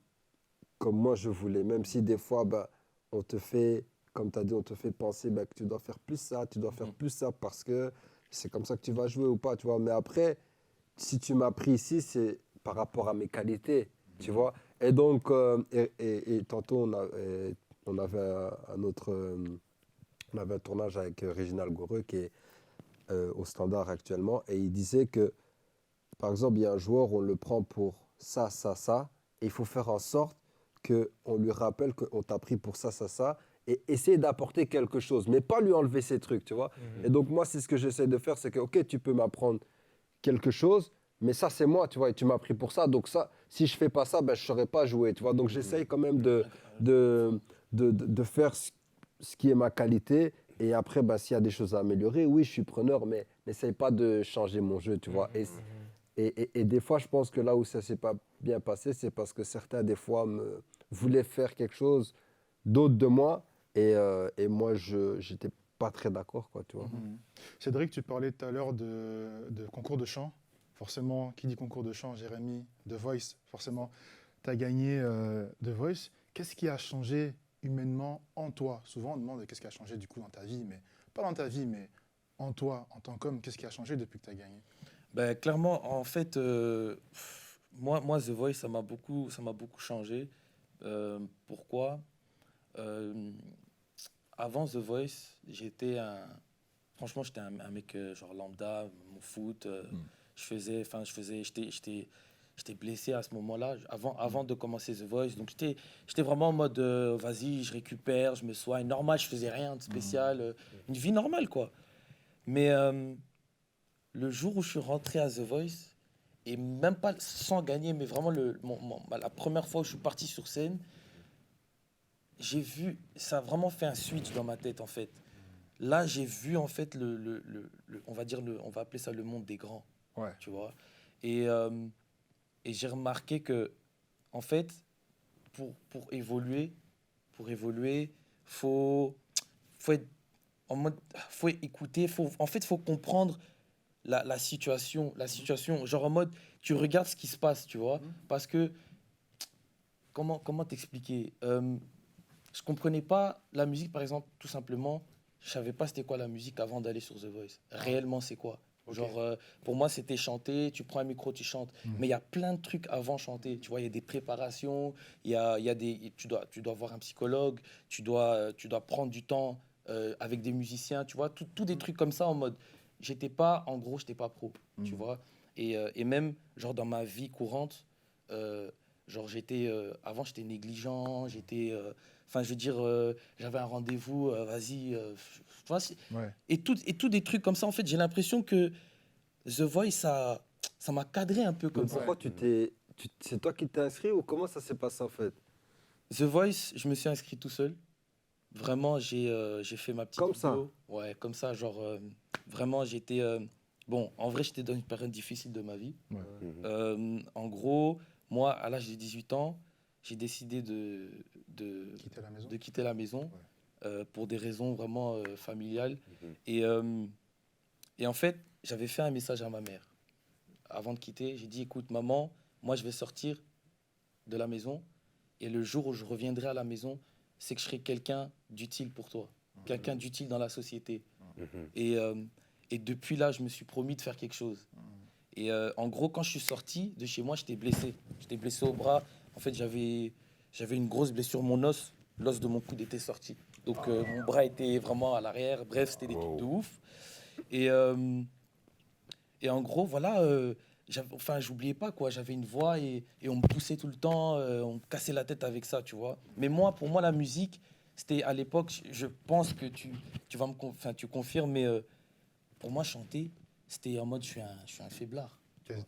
S2: moi, je voulais. Même si des fois, bah, on te fait, comme tu as dit, on te fait penser bah, que tu dois faire plus ça, tu dois faire plus ça, parce que c'est comme ça que tu vas jouer ou pas, tu vois. Mais après, si tu m'as pris ici, c'est par rapport à mes qualités, tu vois. Et donc, et tantôt, on avait on avait un tournage avec Réginald Goreux qui est au Standard actuellement, et il disait que, par exemple, il y a un joueur, on le prend pour ça, et il faut faire en sorte qu'on lui rappelle qu'on t'a pris pour ça, et essayer d'apporter quelque chose, mais pas lui enlever ses trucs, tu vois. Et donc, moi, c'est ce que j'essaie de faire, c'est que, ok, tu peux m'apprendre quelque chose, mais ça, c'est moi, tu vois, et tu m'as pris pour ça. Donc ça, si je fais pas ça, ben, je ne saurais pas jouer, tu vois. Donc j'essaye quand même de faire ce qui est ma qualité. Et après, ben, s'il y a des choses à améliorer, oui, je suis preneur, mais n'essaye pas de changer mon jeu, tu vois. Et des fois, je pense que là où ça ne s'est pas bien passé, c'est parce que certains, des fois, voulaient faire quelque chose d'autre de moi. Et moi, je n'étais pas très d'accord, quoi, tu vois.
S3: Cédric, tu parlais tout à l'heure de concours de chant. Forcément, qui dit concours de chant, Jérémy, The Voice, forcément, tu as gagné The Voice. Qu'est-ce qui a changé humainement en toi? Souvent, on demande qu'est-ce qui a changé du coup dans ta vie, mais pas dans ta vie, mais en toi, en tant qu'homme, qu'est-ce qui a changé depuis que tu as gagné?
S6: Ben, clairement, en fait, moi, The Voice, ça m'a beaucoup changé. Pourquoi? Avant The Voice, franchement, j'étais un mec genre lambda, mon foot. J'étais blessé à ce moment-là, avant de commencer The Voice. Donc j'étais vraiment en mode, vas-y, je récupère, je me soigne. Normal, je faisais rien de spécial. Une vie normale, quoi. Mais le jour où je suis rentré à The Voice, et même pas sans gagner, mais vraiment la première fois où je suis parti sur scène, j'ai vu, ça a vraiment fait un switch dans ma tête, en fait. Là, j'ai vu, en fait, on va appeler ça le monde des grands, tu vois. Et j'ai remarqué que, en fait, pour évoluer, faut être en mode, faut écouter, faut comprendre la situation, genre en mode, tu regardes ce qui se passe, tu vois. Parce que, comment t'expliquer? Je comprenais pas la musique, par exemple, tout simplement. Je savais pas c'était quoi la musique avant d'aller sur The Voice. Réellement, c'est quoi? Genre, pour moi, c'était chanter, tu prends un micro, tu chantes. Mais il y a plein de trucs avant chanter. Tu vois, il y a des préparations, tu dois voir un psychologue, tu dois prendre du temps avec des musiciens, tu vois, tout des trucs comme ça en mode, j'étais pas pro, tu vois. Et même, genre, dans ma vie courante, genre, avant, j'étais négligent, enfin, je veux dire, j'avais un rendez-vous, vas-y. Tu vois, et tout des trucs comme ça, en fait, j'ai l'impression que The Voice, ça m'a cadré un peu comme ça.
S2: Pourquoi c'est toi qui t'es inscrit ou comment ça s'est passé en fait?
S6: The Voice, je me suis inscrit tout seul. Vraiment, j'ai fait ma petite
S2: Comme
S6: vidéo. Ouais, comme ça, genre, vraiment, j'étais... bon, en vrai, j'étais dans une période difficile de ma vie. En gros... moi, à l'âge de 18 ans, j'ai décidé de
S3: Quitter la maison.
S6: quitter la maison pour des raisons vraiment familiales. Et en fait, j'avais fait un message à ma mère. Avant de quitter, j'ai dit, écoute, maman, moi, je vais sortir de la maison. Et le jour où je reviendrai à la maison, c'est que je serai quelqu'un d'utile pour toi. Quelqu'un d'utile dans la société. Et depuis là, je me suis promis de faire quelque chose. Et en gros, quand je suis sorti de chez moi, j'étais blessé. J'étais blessé au bras. En fait, j'avais une grosse blessure. Mon os, l'os de mon coude était sorti. Donc, mon bras était vraiment à l'arrière. Bref, c'était des trucs de ouf. Et en gros, voilà, j'oubliais pas, quoi. J'avais une voix et on me poussait tout le temps. On me cassait la tête avec ça, tu vois. Mais moi, pour moi, la musique, c'était à l'époque, je pense que tu confirmes, mais pour moi, chanter, c'était en mode, je suis un faiblard.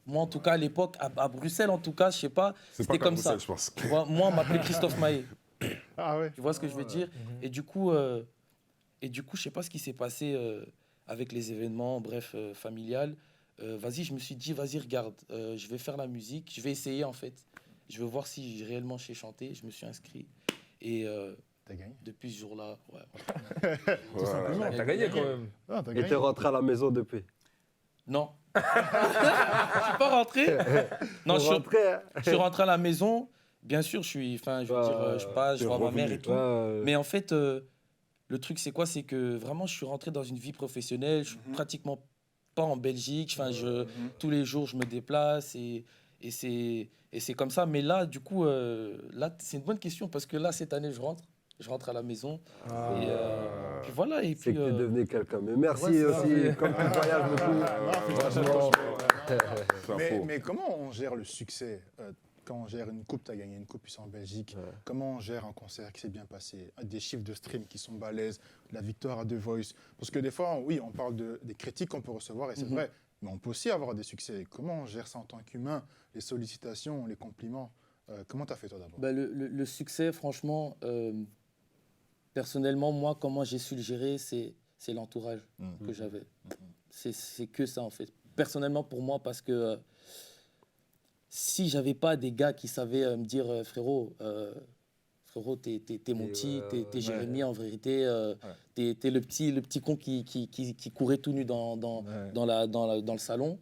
S6: Moi, en tout cas, à l'époque, à Bruxelles, en tout cas, je sais pas, c'était comme ça.
S5: Je pense.
S6: Tu vois, moi, on m'appelait Christophe Maé.
S3: Ah ouais.
S6: Tu vois ce que je veux dire? Et du coup, je sais pas ce qui s'est passé avec les événements, bref, familial. Je me suis dit, vas-y, regarde, je vais faire la musique, je vais essayer en fait. Je veux voir si réellement je sais chanter. Je me suis inscrit et
S3: T'as gagné.
S6: depuis ce jour-là, ouais.
S1: Tout simplement, t'as gagné quand même.
S3: Ah, t'as
S2: Et
S3: gagné.
S2: t'es rentré à la maison depuis.
S6: Non. Je suis pas rentré. Non,
S2: Pour rentrer, hein.
S6: je suis rentré à la maison. Bien sûr, je passe, je vois ma mère et tout. Mais en fait, le truc, c'est quoi? C'est que vraiment, je suis rentré dans une vie professionnelle. Je suis pratiquement pas en Belgique. Enfin, tous les jours, je me déplace et c'est comme ça. Mais là, du coup, là, c'est une bonne question parce que là, cette année, je rentre à la maison. Et puis voilà. Et
S2: C'est
S6: puis,
S2: que t'es devenu quelqu'un. Mais merci
S6: ouais, c'est
S2: aussi,
S6: ça.
S2: comme tu voyages beaucoup. Franchement.
S3: Mais comment on gère le succès quand on gère une coupe, tu as gagné une coupe ici en Belgique. Comment on gère un concert qui s'est bien passé, des chiffres de stream qui sont balèzes, la victoire à The Voice? Parce que des fois, oui, on parle des critiques qu'on peut recevoir et c'est vrai, mais on peut aussi avoir des succès. Comment on gère ça en tant qu'humain? Les sollicitations, les compliments. Comment tu as fait toi d'abord?
S6: Le succès, franchement, personnellement, moi, comment j'ai su le gérer, c'est l'entourage que j'avais. C'est que ça, en fait. Personnellement, pour moi, parce que si j'avais pas des gars qui savaient me dire frérot, t'es mon petit, t'es Jérémy en vérité, t'es le petit con qui courait tout nu dans le salon,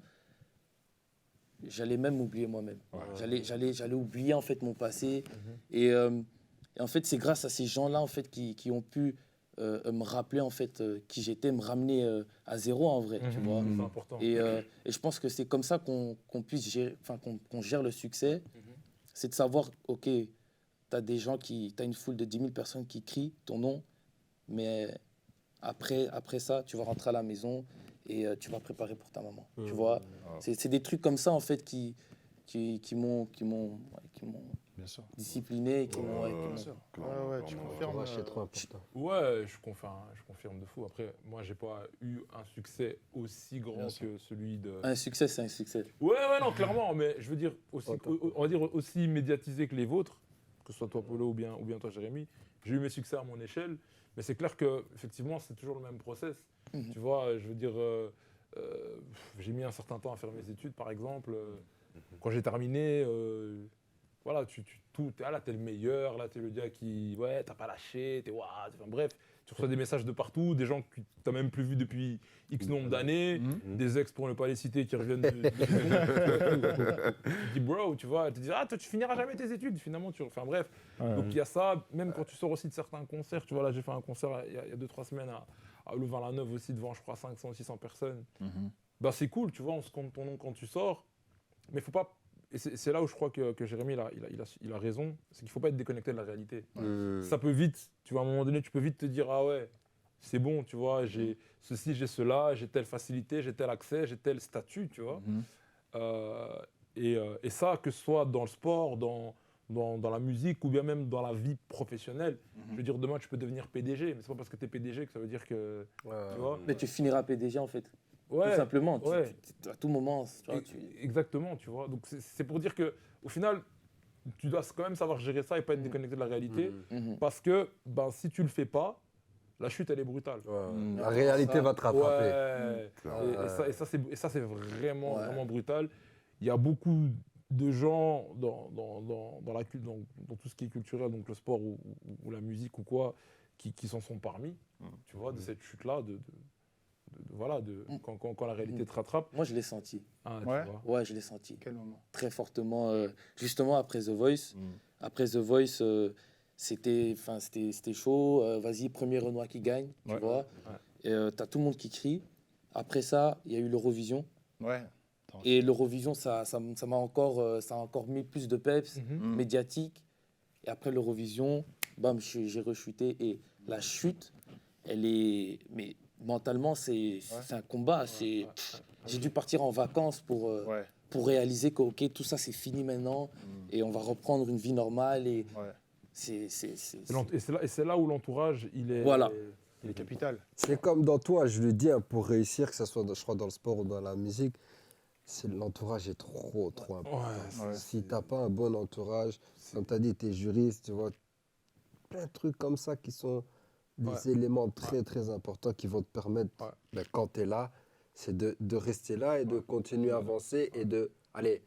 S6: j'allais même m'oublier moi-même. J'allais oublier en fait mon passé. Et en fait, c'est grâce à ces gens-là en fait qui ont pu me rappeler en fait qui j'étais, me ramener à zéro en vrai, tu vois.
S1: C'est important.
S6: Et je pense que c'est comme ça qu'on puisse gérer, qu'on gère le succès. C'est de savoir, ok, t'as des gens t'as une foule de 10 000 personnes qui crient ton nom, mais après ça, tu vas rentrer à la maison et tu vas préparer pour ta maman. Tu vois, c'est des trucs comme ça en fait qui m'ont
S3: Bien sûr.
S6: discipliné, qui m'ont.
S3: Tu confirmes.
S2: C'est trop important.
S1: Ouais, je confirme de fou. Après, moi, j'ai pas eu un succès aussi grand que celui de.
S6: Un succès, c'est un succès.
S1: Ouais, non, clairement, mais je veux dire aussi, on va dire aussi médiatisé que les vôtres, que ce soit toi Polo ou bien toi Jérémy. J'ai eu mes succès à mon échelle, mais c'est clair que effectivement, c'est toujours le même process. Tu vois, je veux dire, j'ai mis un certain temps à faire mes études, par exemple. Quand j'ai terminé. Voilà, t'es le meilleur, là, t'es le gars qui, ouais, t'as pas lâché, bref, tu reçois des messages de partout, des gens que t'as même plus vu depuis X nombre d'années, des ex pour ne pas les citer qui reviennent tu dis, bro, tu vois, tu dis, toi, tu finiras jamais tes études, finalement, bref. Donc, il y a ça, même quand tu sors aussi de certains concerts, tu vois, là, j'ai fait un concert il y a 2-3 semaines à Louvain-la-Neuve aussi, devant, je crois, 500 ou 600 personnes. Bah, c'est cool, tu vois, on se compte ton nom quand tu sors, mais faut pas. Et c'est là où je crois que Jérémy il a raison, c'est qu'il ne faut pas être déconnecté de la réalité. Ça peut vite, tu vois, à un moment donné, tu peux vite te dire, ah ouais, c'est bon, tu vois, j'ai ceci, j'ai cela, j'ai telle facilité, j'ai tel accès, j'ai tel statut, tu vois. Et ça, que ce soit dans le sport, dans la musique ou bien même dans la vie professionnelle, je veux dire, demain, tu peux devenir PDG, mais c'est pas parce que tu es PDG que ça veut dire que, tu vois.
S6: Mais tu finiras PDG, en fait.
S1: Ouais,
S6: tout simplement,
S1: à
S6: tout moment. Tu vois,
S1: Exactement, tu vois. Donc c'est pour dire qu'au final, tu dois quand même savoir gérer ça et pas être déconnecté de la réalité. Parce que si tu le fais pas, la chute, elle est brutale.
S2: La réalité va te rattraper.
S1: Et ça c'est vraiment brutal. Il y a beaucoup de gens dans tout ce qui est culturel, donc le sport ou la musique ou quoi, qui s'en sont parmi, tu vois, de cette chute-là, quand la réalité te rattrape.
S6: Moi, je l'ai senti.
S1: Ah,
S3: Ouais.
S1: tu vois.
S6: Ouais, je l'ai senti.
S3: Quel moment?
S6: Très fortement. Justement, après The Voice. Après The Voice, c'était chaud. Vas-y, premier Renoir qui gagne, tu
S3: Ouais.
S6: vois. Et t'as tout le monde qui crie. Après ça, il y a eu l'Eurovision.
S3: Ouais.
S6: Et l'Eurovision, ça a encore mis plus de peps médiatique. Et après l'Eurovision, bam, j'ai rechuté. Et la chute, elle est... Mais mentalement, c'est un combat. J'ai dû partir en vacances pour réaliser que ok, tout ça, c'est fini maintenant. Et on va reprendre une vie normale. Et c'est
S1: Et c'est là où l'entourage, il est...
S6: Voilà.
S3: Il est capital.
S2: C'est comme dans toi, je le dis, hein, pour réussir, que ce soit, je crois, dans le sport ou dans la musique, l'entourage est trop important.
S1: Ouais,
S2: Si tu n'as pas un bon entourage, comme tu as dit, tu es juriste, tu vois, plein de trucs comme ça qui sont des éléments très, très importants qui vont te permettre, ben, quand tu es là, c'est de rester là et de continuer à avancer et de, allez,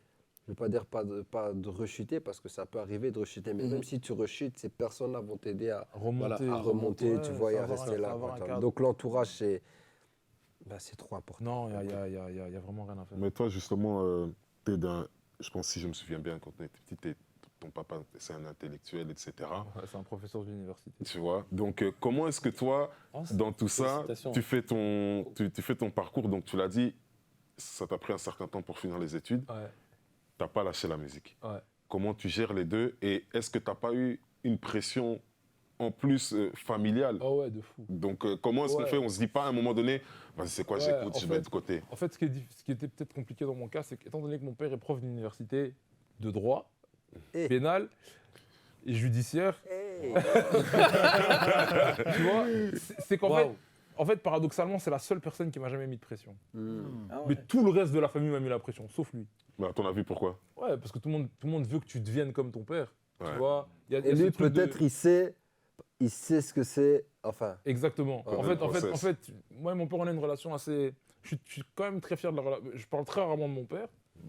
S2: je ne veux pas dire pas de rechuter parce que ça peut arriver de rechuter, mais même si tu rechutes, ces personnes-là vont t'aider à remonter, tu vois, et à rester là. Donc l'entourage, c'est trop important.
S1: Non, il y a vraiment rien à faire.
S5: Mais toi, justement, je pense, si je me souviens bien, quand on était petit, ton papa, c'est un intellectuel, etc.
S1: Ouais, c'est un professeur d'université.
S5: Tu vois. Donc, comment est-ce que toi, dans tout ça, tu fais ton parcours? Donc, tu l'as dit, ça t'a pris un certain temps pour finir les études.
S1: Ouais.
S5: Tu n'as pas lâché la musique.
S1: Ouais.
S5: Comment tu gères les deux? Et est-ce que tu n'as pas eu une pression en plus familiale?
S1: Oh ouais, de fou.
S5: Donc, comment est-ce qu'on fait? On ne se dit pas à un moment donné, vas-y, c'est quoi, j'écoute, je mets de côté.
S1: En fait, ce qui était peut-être compliqué dans mon cas, c'est qu'étant donné que mon père est prof d'université de droit, pénal et judiciaire, tu vois, c'est qu'en fait, paradoxalement, c'est la seule personne qui m'a jamais mis de pression. Mais tout le reste de la famille m'a mis la pression, sauf lui.
S5: Mais à ton avis, pourquoi?
S1: Ouais, parce que tout le monde veut que tu deviennes comme ton père. Tu vois,
S2: et lui, peut-être, il sait ce que c'est. Enfin.
S1: Exactement. En fait, moi et mon père, on a une relation assez. Je suis quand même très fier de la relation. Je parle très rarement de mon père,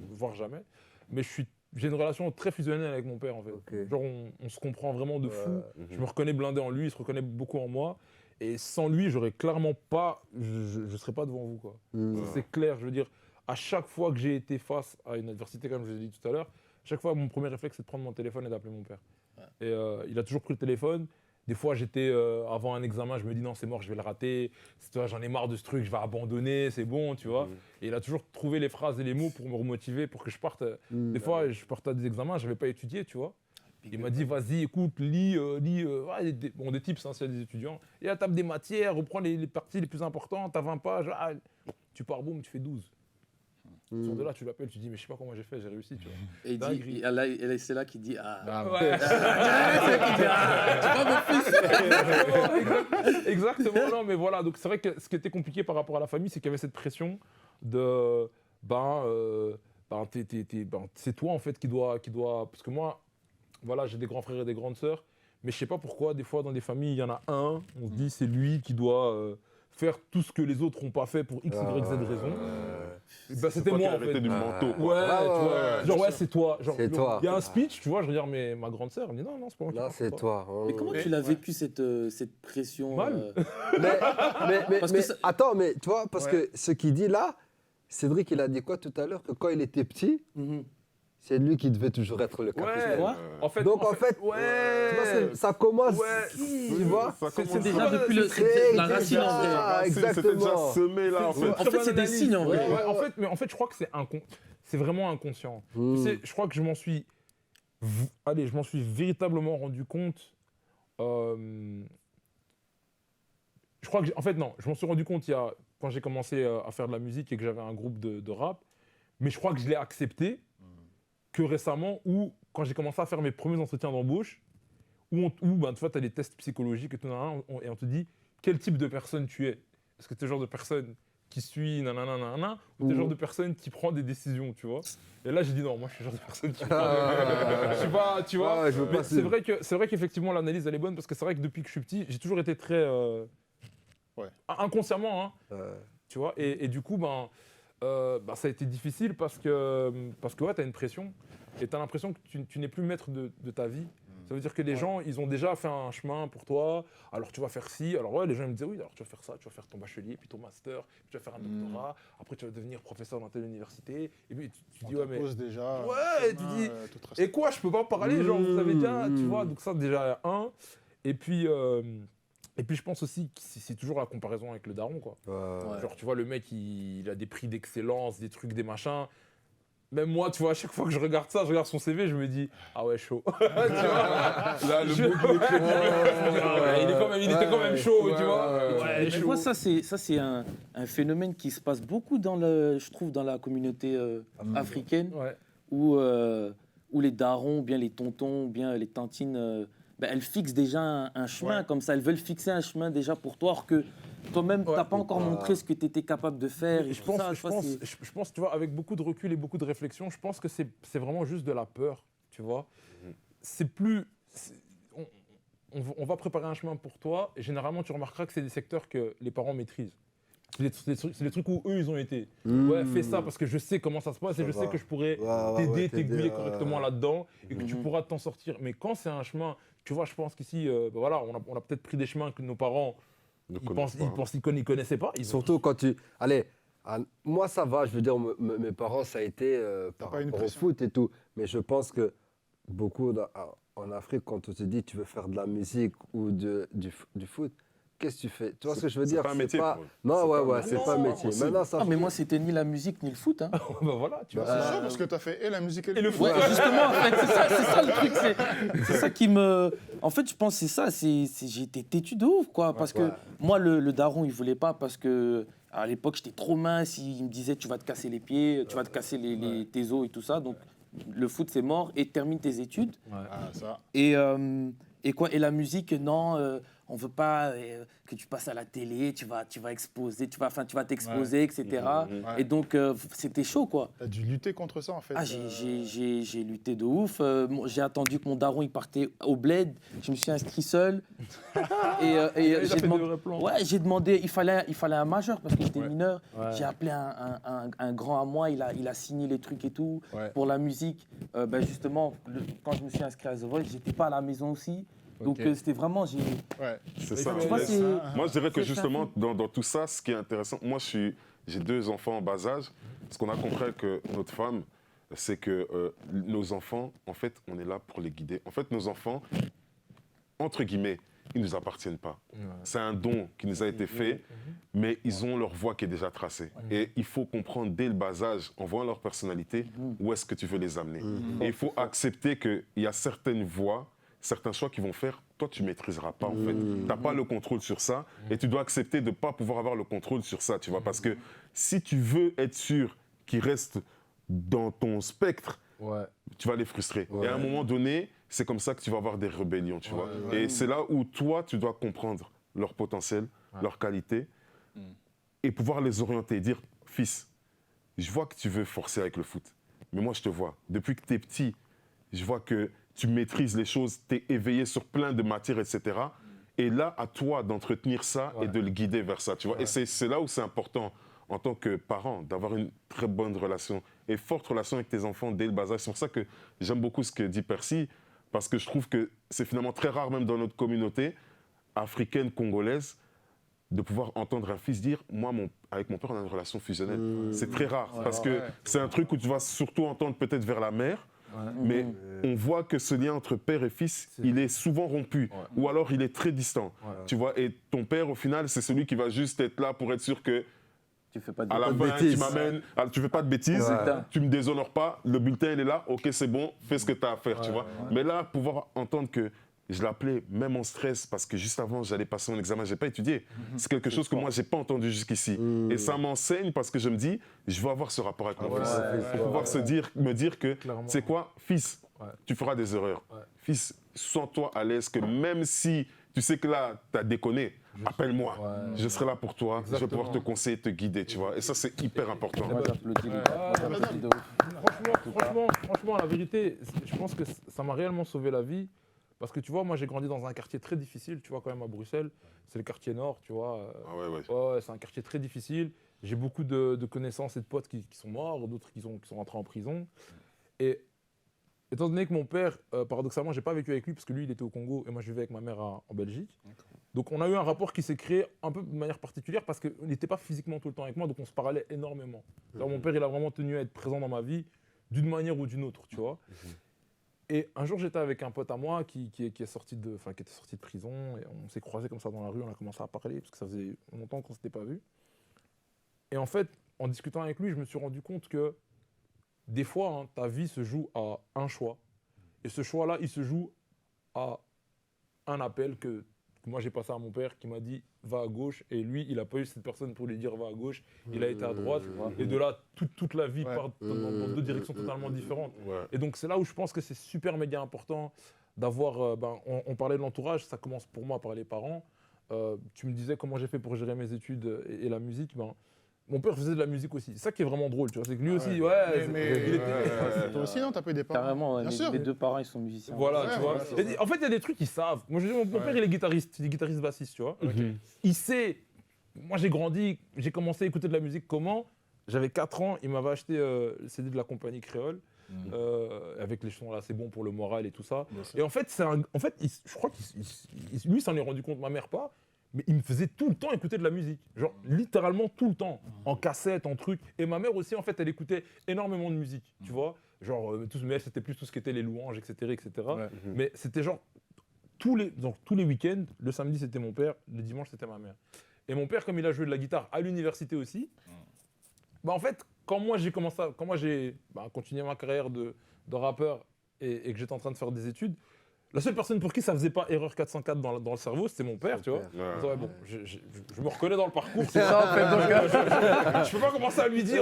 S1: voire jamais, mais j'ai une relation très fusionnelle avec mon père, en fait.
S2: Okay.
S1: Genre, on se comprend vraiment de fou. Je me reconnais blindé en lui, il se reconnaît beaucoup en moi. Et sans lui, j'aurais clairement pas. Je serais pas devant vous, quoi. C'est clair, je veux dire, à chaque fois que j'ai été face à une adversité, comme je vous ai dit tout à l'heure, chaque fois, mon premier réflexe, c'est de prendre mon téléphone et d'appeler mon père. Et il a toujours pris le téléphone. Des fois, j'étais avant un examen, je me dis non, c'est mort, je vais le rater. J'en ai marre de ce truc, je vais abandonner, c'est bon, tu vois. Et il a toujours trouvé les phrases et les mots pour me remotiver, pour que je parte. Des fois, je partais à des examens, je n'avais pas étudié, tu vois. Il m'a dit, vas-y, écoute, lis. Des tips, hein, s'il y a des étudiants. Et à table des matières, reprends les parties les plus importantes, t'as 20 pages, tu pars, boum, tu fais 12. Sur de là, tu l'appelles, tu dis, mais je sais pas comment j'ai fait, j'ai réussi, tu vois.
S6: Et c'est là qu'il dit,
S1: Exactement, non, mais voilà. Donc c'est vrai que ce qui était compliqué par rapport à la famille, c'est qu'il y avait cette pression de, c'est toi en fait qui doit, parce que moi, voilà, j'ai des grands frères et des grandes sœurs, mais je sais pas pourquoi, des fois dans des familles, il y en a un, on se dit, c'est lui qui doit faire tout ce que les autres n'ont pas fait pour X, Y, Z raison. C'était moi en fait.
S5: Du manteau.
S1: Ouais, c'est toi.
S2: C'est toi.
S1: Il y a un speech, tu vois, je regarde ma grande sœur, elle me dit non, c'est pas moi.
S2: Là, c'est toi.
S6: Mais comment tu l'as vécu cette pression?
S1: Mal.
S2: Mais attends, mais tu vois, parce que ce qu'il dit là, Cédric, il a dit quoi tout à l'heure? Que quand il était petit, c'est lui qui devait toujours être le capitaine.
S1: En fait,
S2: tu vois, ça commence, tu vois.
S6: C'est déjà depuis la racine en vrai.
S5: C'était déjà semé là en fait.
S6: En fait, c'est des signes en vrai.
S1: En fait, je crois que c'est vraiment inconscient. Tu sais, je crois que je m'en suis véritablement rendu compte. Je crois que je m'en suis rendu compte quand j'ai commencé à faire de la musique et que j'avais un groupe de rap. Mais je crois que je l'ai accepté que récemment, ou quand j'ai commencé à faire mes premiers entretiens d'embauche, où tu vois, tu as des tests psychologiques et on te dit quel type de personne tu es. Est-ce que tu es le genre de personne qui suit nanana, ou tu es le genre de personne qui prend des décisions, tu vois. Et là, j'ai dit non, moi je suis le genre de personne qui prend je sais pas, tu vois. Mais c'est vrai qu'effectivement, l'analyse, elle est bonne, parce que c'est vrai que depuis que je suis petit, j'ai toujours été très... inconsciemment, hein, tu vois. Et du coup, Bah, ça a été difficile parce que ouais, tu as une pression et tu as l'impression que tu n'es plus maître de ta vie. Ça veut dire que les gens, ils ont déjà fait un chemin pour toi, alors tu vas faire ci. Alors ouais, les gens ils me disaient oui, alors tu vas faire ça, tu vas faire ton bachelier, puis ton master, puis tu vas faire un doctorat, après tu vas devenir professeur dans telle université. Et puis tu dis ouais, mais.
S3: Déjà,
S1: Ouais, tu dis. Et quoi, je peux pas parler, genre vous avez déjà, tu vois, donc ça déjà un. Et puis je pense aussi que c'est toujours la comparaison avec le daron, quoi. Genre tu vois, le mec, il a des prix d'excellence, des trucs, des machins. Même moi, tu vois, à chaque fois que je regarde ça, je regarde son CV, je me dis ah ouais, chaud. Tu vois, là, le mot qu'il écrit, il était quand même chaud, tu vois. Ouais,
S6: Tu
S1: chaud.
S6: vois, ça c'est un phénomène qui se passe beaucoup je trouve, dans la communauté africaine,
S1: Ouais.
S6: où les darons, ou bien les tontons, ou bien les tantines, elles fixent déjà un chemin comme ça. Elles veulent fixer un chemin déjà pour toi, alors que toi-même, tu n'as pas encore montré ce que tu étais capable de faire. Et
S1: Je pense, tu vois, avec beaucoup de recul et beaucoup de réflexion, je pense que c'est vraiment juste de la peur, tu vois. C'est plus... On va préparer un chemin pour toi, et généralement, tu remarqueras que c'est des secteurs que les parents maîtrisent. C'est les trucs où eux, ils ont été. Ouais, fais ça parce que je sais comment ça se passe et je sais que je pourrais t'aider, t'aiguiller correctement là-dedans et que tu pourras t'en sortir. Mais quand c'est un chemin, tu vois, je pense qu'ici, voilà, on a peut-être pris des chemins que nos parents, ils connaissaient pas.
S2: Surtout quand tu... Allez, moi ça va, je veux dire, mes parents, ça a été par
S3: pas une
S2: rapport au
S3: pression.
S2: foot et tout. Mais je pense que beaucoup en Afrique, quand on te dit tu veux faire de la musique ou du foot, qu'est-ce que tu fais? Tu vois ce que je veux dire?
S5: C'est pas un métier.
S2: pas...
S5: pour eux.
S2: Non, c'est pas un
S1: Non,
S2: métier.
S5: c'est-
S2: Maintenant, ça
S6: Ah, mais moi, c'était ni la musique ni le foot. Hein.
S1: Bah voilà, tu vois.
S3: C'est chaud parce que tu as fait et la musique et le foot.
S6: Ouais, justement, en fait, c'est ça le truc. C'est ça qui me. En fait, je pense que c'est ça. J'ai été têtu de ouf, quoi. Parce que moi, le daron, il voulait pas parce que à l'époque, j'étais trop mince. Il me disait, tu vas te casser les pieds, tu vas te casser tes os et tout ça. Donc, le foot, c'est mort et termine tes études.
S3: Ah, ça.
S6: Et quoi? Et la musique, non, on veut pas que tu passes à la télé, tu vas exposer, tu vas t'exposer, etc.
S3: Ouais.
S6: Et donc, c'était chaud, quoi.
S3: Tu as dû lutter contre ça, en fait.
S6: Ah, j'ai lutté de ouf. J'ai attendu que mon daron il partait au bled. Je me suis inscrit seul. J'ai demandé, il fallait un majeur parce que j'étais mineur.
S1: Ouais.
S6: J'ai appelé un grand à moi, il a signé les trucs et tout.
S3: Ouais.
S6: Pour la musique, justement, quand je me suis inscrit à The Voice, j'étais pas à la maison aussi. Donc c'était vraiment...
S3: Ouais.
S5: C'est ça.
S6: Tu vois,
S5: Moi, je dirais que
S6: c'est
S5: justement, dans tout ça, ce qui est intéressant, moi, j'ai 2 enfants en bas âge. Ce qu'on a compris avec notre femme, c'est que nos enfants, en fait, on est là pour les guider. En fait, nos enfants, entre guillemets, ils ne nous appartiennent pas. C'est un don qui nous a été fait, mais ils ont leur voie qui est déjà tracée. Et il faut comprendre dès le bas âge, en voyant leur personnalité, où est-ce que tu veux les amener. Et il faut accepter qu'il y a certaines voies, certains choix qu'ils vont faire, toi, tu ne maîtriseras pas, en fait. Tu n'as pas le contrôle sur ça et tu dois accepter de ne pas pouvoir avoir le contrôle sur ça, tu vois. Parce que si tu veux être sûr qu'ils restent dans ton spectre, tu vas les frustrer. Et à un moment donné, c'est comme ça que tu vas avoir des rébellions, tu vois. Et c'est là où toi, tu dois comprendre leur potentiel, leurs qualités et pouvoir les orienter et dire, fils, je vois que tu veux forcer avec le foot, mais moi, je te vois. Depuis que tu es petit, je vois que tu maîtrises les choses, tu es éveillé sur plein de matières, etc. Et là, à toi d'entretenir ça et de le guider vers ça, tu vois. Et c'est là où c'est important, en tant que parent, d'avoir une très bonne relation et forte relation avec tes enfants dès le bas âge. C'est pour ça que j'aime beaucoup ce que dit Percy, parce que je trouve que c'est finalement très rare, même dans notre communauté africaine, congolaise, de pouvoir entendre un fils dire « Moi, avec mon père, on a une relation fusionnelle ». C'est très rare, parce que c'est un truc où tu vas surtout entendre peut-être vers la mère, mais on voit que ce lien entre père et fils, il est souvent rompu, ou alors il est très distant, tu vois. Et ton père, au final, c'est celui qui va juste être là pour être sûr que
S6: Tu fais pas de
S5: à la fin,
S2: bêtises.
S5: tu m'amènes, tu fais pas de bêtises, tu me déshonores pas, le bulletin il est là, ok c'est bon, fais ce que tu as à faire, tu vois. Mais là, pouvoir entendre que je l'appelais même en stress parce que juste avant j'allais passer mon examen, j'ai pas étudié. C'est quelque chose que moi j'ai pas entendu jusqu'ici. Et ça m'enseigne parce que je me dis, je veux avoir ce rapport avec mon fils. Pour pouvoir me dire que, tu sais quoi, fils, tu feras des erreurs. Fils, sens-toi à l'aise que même si tu sais que là, tu as déconné, appelle-moi. Je serai là pour toi, je vais pouvoir te conseiller, te guider, tu vois. Et ça, c'est hyper important.
S6: Moi, j'applaudis les gars. Moi, j'applaudis de ouf.
S1: Franchement, la vérité, je pense que ça m'a réellement sauvé la vie. Parce que tu vois, moi j'ai grandi dans un quartier très difficile, tu vois, quand même à Bruxelles. C'est le quartier nord, tu vois.
S5: Ah ouais.
S1: Ouais, c'est un quartier très difficile. J'ai beaucoup de connaissances et de potes qui sont morts, d'autres qui sont rentrés en prison. Et étant donné que mon père, paradoxalement, j'ai pas vécu avec lui parce que lui, il était au Congo et moi, je vivais avec ma mère en Belgique. Donc, on a eu un rapport qui s'est créé un peu de manière particulière parce qu'il n'était pas physiquement tout le temps avec moi, donc on se parlait énormément. Alors, mon père, il a vraiment tenu à être présent dans ma vie d'une manière ou d'une autre, tu vois. Et un jour, j'étais avec un pote à moi qui était sorti de prison et on s'est croisés comme ça dans la rue, on a commencé à parler parce que ça faisait longtemps qu'on ne s'était pas vus. Et en fait, en discutant avec lui, je me suis rendu compte que des fois, hein, ta vie se joue à un choix. Et ce choix-là, il se joue à un appel que moi j'ai passé à mon père qui m'a dit va à gauche. Et lui, il n'a pas eu cette personne pour lui dire va à gauche. Il a été à droite. Et de là, toute la vie part dans deux directions totalement différentes. Et donc, c'est là où je pense que c'est super méga important d'avoir. On parlait de l'entourage, ça commence pour moi par les parents. Tu me disais comment j'ai fait pour gérer mes études et la musique. Mon père faisait de la musique aussi. C'est ça qui est vraiment drôle, tu vois. C'est que lui aussi, il était.
S3: Toi aussi, non? T'as pas eu des parents?
S7: Carrément, ouais,
S3: Bien sûr.
S7: mes deux parents, ils sont musiciens.
S1: Voilà,
S3: Ouais,
S1: tu vois.
S3: voilà,
S1: Et en fait, il y a des trucs qu'ils savent. Moi, mon père, il est guitariste. Il est guitariste bassiste, tu vois. Il sait. Moi, j'ai grandi, j'ai commencé à écouter de la musique comment? J'avais 4 ans, il m'avait acheté le CD de la compagnie créole. Avec les chansons là, c'est bon pour le moral et tout ça. Et en fait, je crois que lui s'en est rendu compte, ma mère pas. Mais il me faisait tout le temps écouter de la musique. Genre, littéralement tout le temps. En cassette, en truc. Et ma mère aussi, en fait, elle écoutait énormément de musique, tu vois. Genre, mais elle, c'était plus tout ce qui était les louanges, etc. Mais c'était genre, tous les week-ends, le samedi, c'était mon père, le dimanche, c'était ma mère. Et mon père, comme il a joué de la guitare à l'université aussi, en fait, quand moi, j'ai continué ma carrière de rappeur et que j'étais en train de faire des études, la seule personne pour qui ça faisait pas erreur 404 dans le cerveau, c'était mon père, tu vois. Ouais, bon, je me reconnais dans le parcours, c'est ça en fait. Donc, je peux pas commencer à lui dire.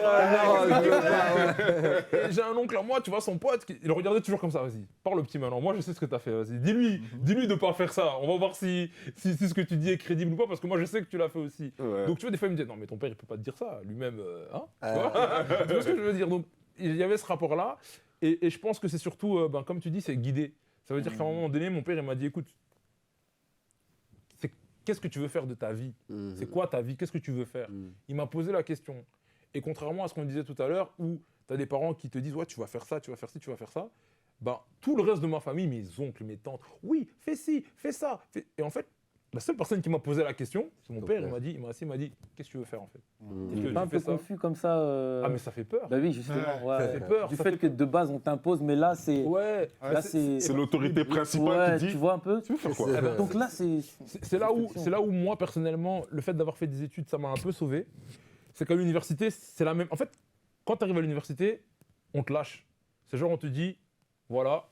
S1: J'ai un oncle à moi, tu vois, son pote, il le regardait toujours comme ça. Vas-y, parle au petit maintenant. Moi, je sais ce que t'as fait. Vas-y, dis-lui de pas faire ça. On va voir si ce que tu dis est crédible ou pas, parce que moi, je sais que tu l'as fait aussi. Donc, tu vois, des fois, il me dit non, mais ton père, il peut pas te dire ça. Lui-même, hein. Tu vois ce que je veux dire? Donc, il y avait ce rapport-là, et je pense que c'est surtout, comme tu dis, c'est guidé. Ça veut dire qu'à un moment donné, mon père il m'a dit écoute, qu'est-ce que tu veux faire de ta vie? C'est quoi ta vie? Qu'est-ce que tu veux faire? Il m'a posé la question. Et contrairement à ce qu'on disait tout à l'heure, où tu as des parents qui te disent ouais, tu vas faire ça, tu vas faire ci, tu vas faire ça, tout le reste de ma famille, mes oncles, mes tantes, oui, fais ci, fais ça. Et en fait, la seule personne qui m'a posé la question, c'est mon père. Il m'a dit qu'est-ce que tu veux faire en fait?
S7: T'es pas un peu confus comme ça
S1: Ah mais ça fait peur.
S7: Bah oui, justement.
S1: Ça fait peur.
S7: Du fait que de base on t'impose, mais là c'est.
S1: Ouais.
S7: Là c'est
S5: l'autorité principale qui dit.
S7: Tu vois un peu.
S5: Tu veux faire quoi?
S7: Donc là
S1: c'est là où moi personnellement, le fait d'avoir fait des études, ça m'a un peu sauvé. C'est qu'à l'université, c'est la même. En fait, quand tu arrives à l'université, on te lâche. C'est genre on te dit voilà,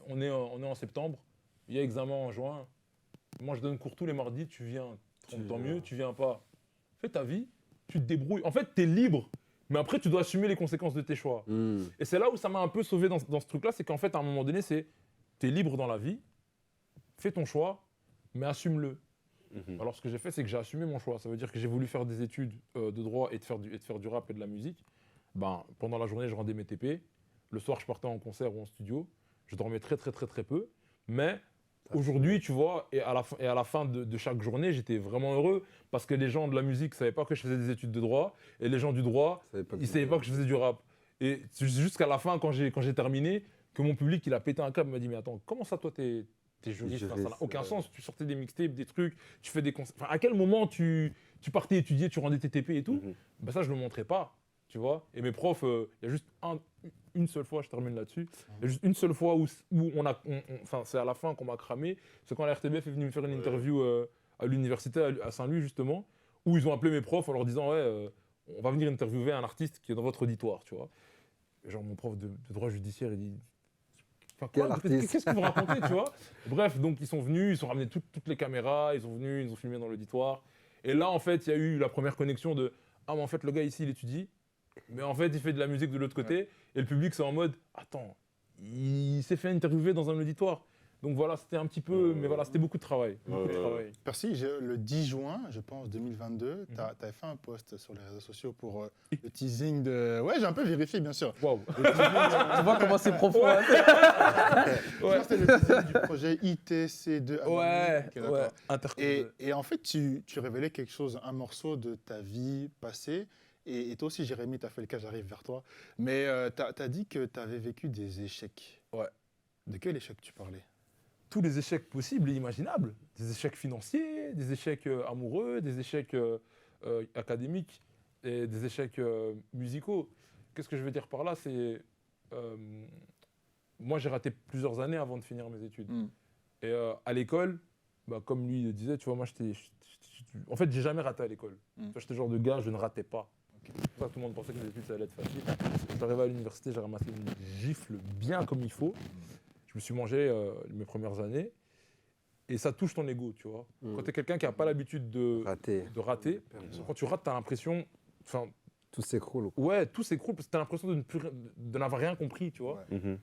S1: on est en septembre, il y a examen en juin. Moi, je donne cours tous les mardis, tu viens, tant mieux, tu viens pas. Fais ta vie, tu te débrouilles. En fait, tu es libre, mais après, tu dois assumer les conséquences de tes choix. Et c'est là où ça m'a un peu sauvé dans ce truc-là, c'est qu'en fait, à un moment donné, tu es libre dans la vie, fais ton choix, mais assume-le. Alors, ce que j'ai fait, c'est que j'ai assumé mon choix. Ça veut dire que j'ai voulu faire des études de droit et de faire du rap et de la musique. Pendant la journée, je rendais mes TP. Le soir, je partais en concert ou en studio. Je dormais très, très, très, très peu. Mais aujourd'hui, tu vois, et à la fin de chaque journée, j'étais vraiment heureux parce que les gens de la musique ne savaient pas que je faisais des études de droit et les gens du droit, ils ne savaient pas que je faisais du rap. Et c'est jusqu'à la fin, quand j'ai terminé, que mon public, il a pété un câble, il m'a dit « Mais attends, comment ça, toi, t'es juriste, ça n'a aucun sens, tu sortais des mixtapes, des trucs, tu fais des concerts. Enfin, à quel moment tu partais étudier, tu rendais tes TP et tout Ça, je ne le montrais pas, tu vois. Et mes profs, il y a juste une seule fois, je termine là-dessus, il y a juste une seule fois où c'est à la fin qu'on m'a cramé, c'est quand la RTBF est venue me faire une interview à l'université à Saint-Louis, justement, où ils ont appelé mes profs en leur disant ouais, on va venir interviewer un artiste qui est dans votre auditoire, tu vois. Et genre mon prof de droit judiciaire, il dit qu'est-ce que vous racontez, tu vois. Bref, donc ils sont venus, ils ont ramené toutes les caméras, ils sont venus, ils ont filmé dans l'auditoire. Et là, en fait, il y a eu la première connexion de ah, mais en fait, le gars ici, il étudie, mais en fait, il fait de la musique de l'autre côté. Et le public, c'est en mode attends, il s'est fait interviewer dans un auditoire. Donc voilà, c'était un petit peu, mais voilà, c'était beaucoup de travail. Beaucoup de travail.
S3: Percy, le 10 juin, je pense, 2022, tu avais fait un post sur les réseaux sociaux pour le teasing de... Ouais, j'ai un peu vérifié, bien sûr.
S1: Waouh.
S6: Tu vois comment c'est profond. Hein.
S3: Ouais. C'était le teasing du projet ITC2.
S1: Ouais,
S3: Ok, d'accord.
S1: ouais. Intercom.
S3: Et en fait, tu révélais quelque chose, un morceau de ta vie passée. Et toi aussi, Jérémy, tu as fait le cas, j'arrive vers toi. Mais tu as dit que tu avais vécu des échecs.
S1: Ouais.
S3: De quel échec tu parlais?
S1: Tous les échecs possibles et imaginables. Des échecs financiers, des échecs amoureux, des échecs académiques et des échecs musicaux. Qu'est-ce que je veux dire par là? C'est moi, j'ai raté plusieurs années avant de finir mes études. Et à l'école, bah, comme lui le disait, tu vois, moi, en fait, j'ai jamais raté à l'école. J'étais le genre de gars, je ne ratais pas. C'est pour ça que tout le monde pensait que mes études, ça allait être facile. J'arrivais à l'université, j'ai ramassé une gifle bien comme il faut. Je me suis mangé mes premières années. Et ça touche ton ego, tu vois. Quand tu es quelqu'un qui n'a pas l'habitude de rater, quand tu rates, tu as l'impression...
S2: Tout s'écroule.
S1: Ouais, tout s'écroule parce que tu as l'impression de n'avoir rien compris, tu vois.
S5: Mhm.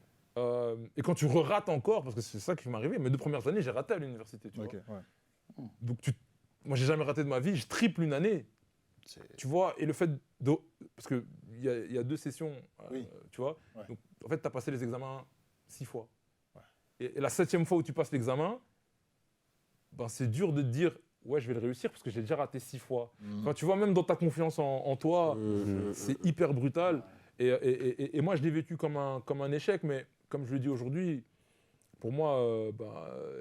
S1: Et quand tu re-rates encore, parce que c'est ça qui m'est arrivé, mes 2 premières années, j'ai raté à l'université, tu vois. Donc, moi, j'ai jamais raté de ma vie, je triple une année. Tu vois, et le fait de... Parce qu'il y a 2 sessions, tu vois.
S3: Ouais.
S1: Donc, en fait, tu as passé les examens 6 fois. Et la 7e fois où tu passes l'examen, ben, c'est dur de te dire ouais, je vais le réussir parce que j'ai déjà raté 6 fois. Enfin, tu vois, même dans ta confiance en toi, c'est hyper brutal. Et moi, je l'ai vécu comme un échec, mais comme je le dis aujourd'hui, pour moi,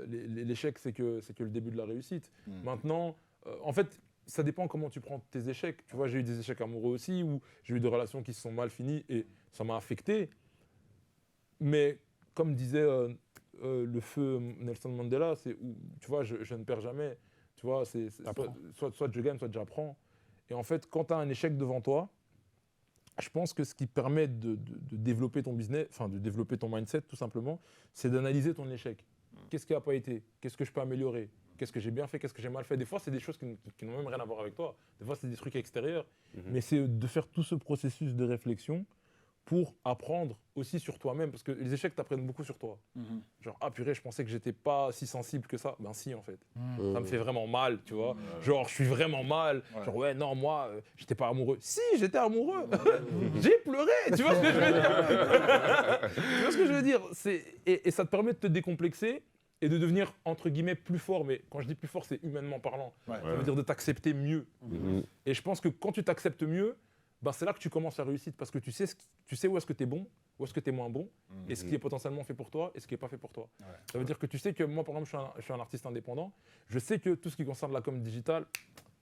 S1: l'échec, c'est que le début de la réussite. Maintenant, en fait, ça dépend comment tu prends tes échecs. Tu vois, j'ai eu des échecs amoureux aussi, où j'ai eu des relations qui se sont mal finies et ça m'a affecté. Mais comme disait le feu Nelson Mandela, c'est où, tu vois, je ne perds jamais. Tu vois, soit je gagne, soit j'apprends. Et en fait, quand tu as un échec devant toi, je pense que ce qui permet de développer ton business, enfin de développer ton mindset tout simplement, c'est d'analyser ton échec. Qu'est-ce qui n'a pas été? Qu'est-ce que je peux améliorer? Qu'est-ce que j'ai bien fait? Qu'est-ce que j'ai mal fait? Des fois, c'est des choses qui n'ont même rien à voir avec toi. Des fois, c'est des trucs extérieurs. Mais c'est de faire tout ce processus de réflexion pour apprendre aussi sur toi-même. Parce que les échecs t'apprennent beaucoup sur toi. Genre, ah purée, je pensais que j'étais pas si sensible que ça. Ben si, en fait. Ça me fait vraiment mal, tu vois. Genre, je suis vraiment mal. Genre, ouais, non, moi, j'étais pas amoureux. Si, j'étais amoureux. J'ai pleuré. Tu vois ce que je veux dire? Tu vois ce que je veux dire? Et ça te permet de te décomplexer et de devenir, entre guillemets, plus fort. Mais quand je dis plus fort, c'est humainement parlant. Ça veut dire de t'accepter mieux. Et je pense que quand tu t'acceptes mieux, ben c'est là que tu commences la réussite parce que tu sais où est-ce que tu es bon, où est-ce que tu es moins bon, et ce qui est potentiellement fait pour toi et ce qui n'est pas fait pour toi. Ça veut dire que tu sais que moi, par exemple, je suis un artiste indépendant, je sais que tout ce qui concerne la com digitale,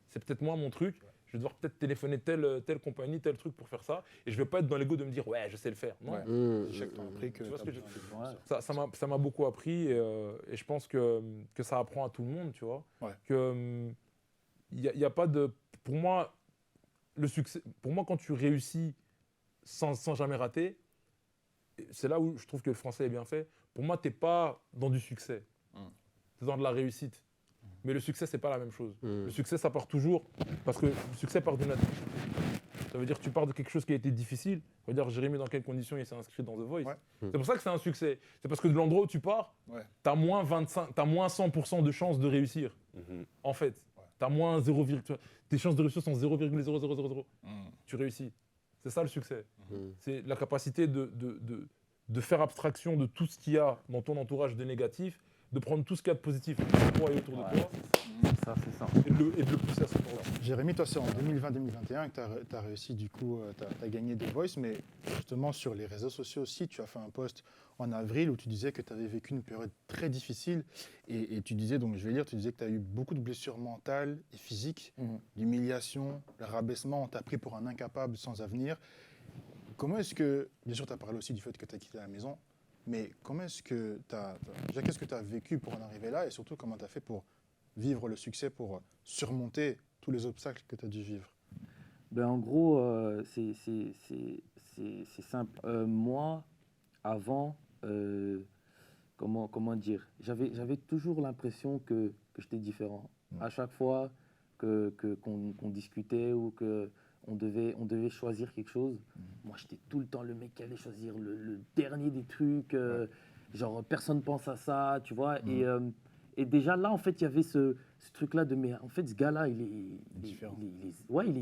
S1: c'est peut-être moins mon truc, je vais devoir peut-être téléphoner telle compagnie, tel truc pour faire ça, et je ne vais pas être dans l'ego de me dire ouais, je sais le faire. Non. Tu vois ce que ça m'a beaucoup appris et je pense que ça apprend à tout le monde, tu vois. Que y a pas de... Pour moi, le succès, pour moi, quand tu réussis sans jamais rater, c'est là où je trouve que le français est bien fait. Pour moi, tu n'es pas dans du succès, tu es dans de la réussite. Mais le succès, c'est pas la même chose. Le succès, ça part toujours, parce que le succès part d'une attitude. Ça veut dire que tu pars de quelque chose qui a été difficile. Ça veut dire Jérémy, dans quelles conditions il s'est inscrit dans The Voice. C'est pour ça que c'est un succès. C'est parce que de l'endroit où tu pars, tu as moins 100% de chances de réussir. En fait, tu as moins 0, tes chances de réussir sont 0,0000. Tu réussis. C'est ça le succès. C'est la capacité de faire abstraction de tout ce qu'il y a dans ton entourage de négatif, de prendre tout ce qu'il y a de positif pour toi et autour de toi.
S7: C'est ça.
S1: Et de le pousser à ce moment-là.
S3: Jérémy, toi, c'est en 2020-2021 que tu as réussi, du coup, tu as gagné The Voice, mais justement, sur les réseaux sociaux aussi, tu as fait un post en avril où tu disais que tu avais vécu une période très difficile et tu disais, donc je vais lire, tu disais que tu as eu beaucoup de blessures mentales et physiques, l'humiliation, le rabaissement, on t'a pris pour un incapable sans avenir. Comment est-ce que, bien sûr, tu as parlé aussi du fait que tu as quitté la maison, mais comment est-ce que qu'est-ce que tu as vécu pour en arriver là et surtout comment tu as fait pour vivre le succès, pour surmonter tous les obstacles que tu as dû vivre?
S7: Ben, en gros, c'est simple. Moi, avant, comment dire, j'avais toujours l'impression que j'étais différent. À chaque fois qu'on discutait ou qu'on devait choisir quelque chose, moi, j'étais tout le temps le mec qui allait choisir le dernier des trucs. genre personne pense à ça, tu vois. Et déjà là, en fait, il y avait ce truc-là de, mais en fait, ce gars-là, il est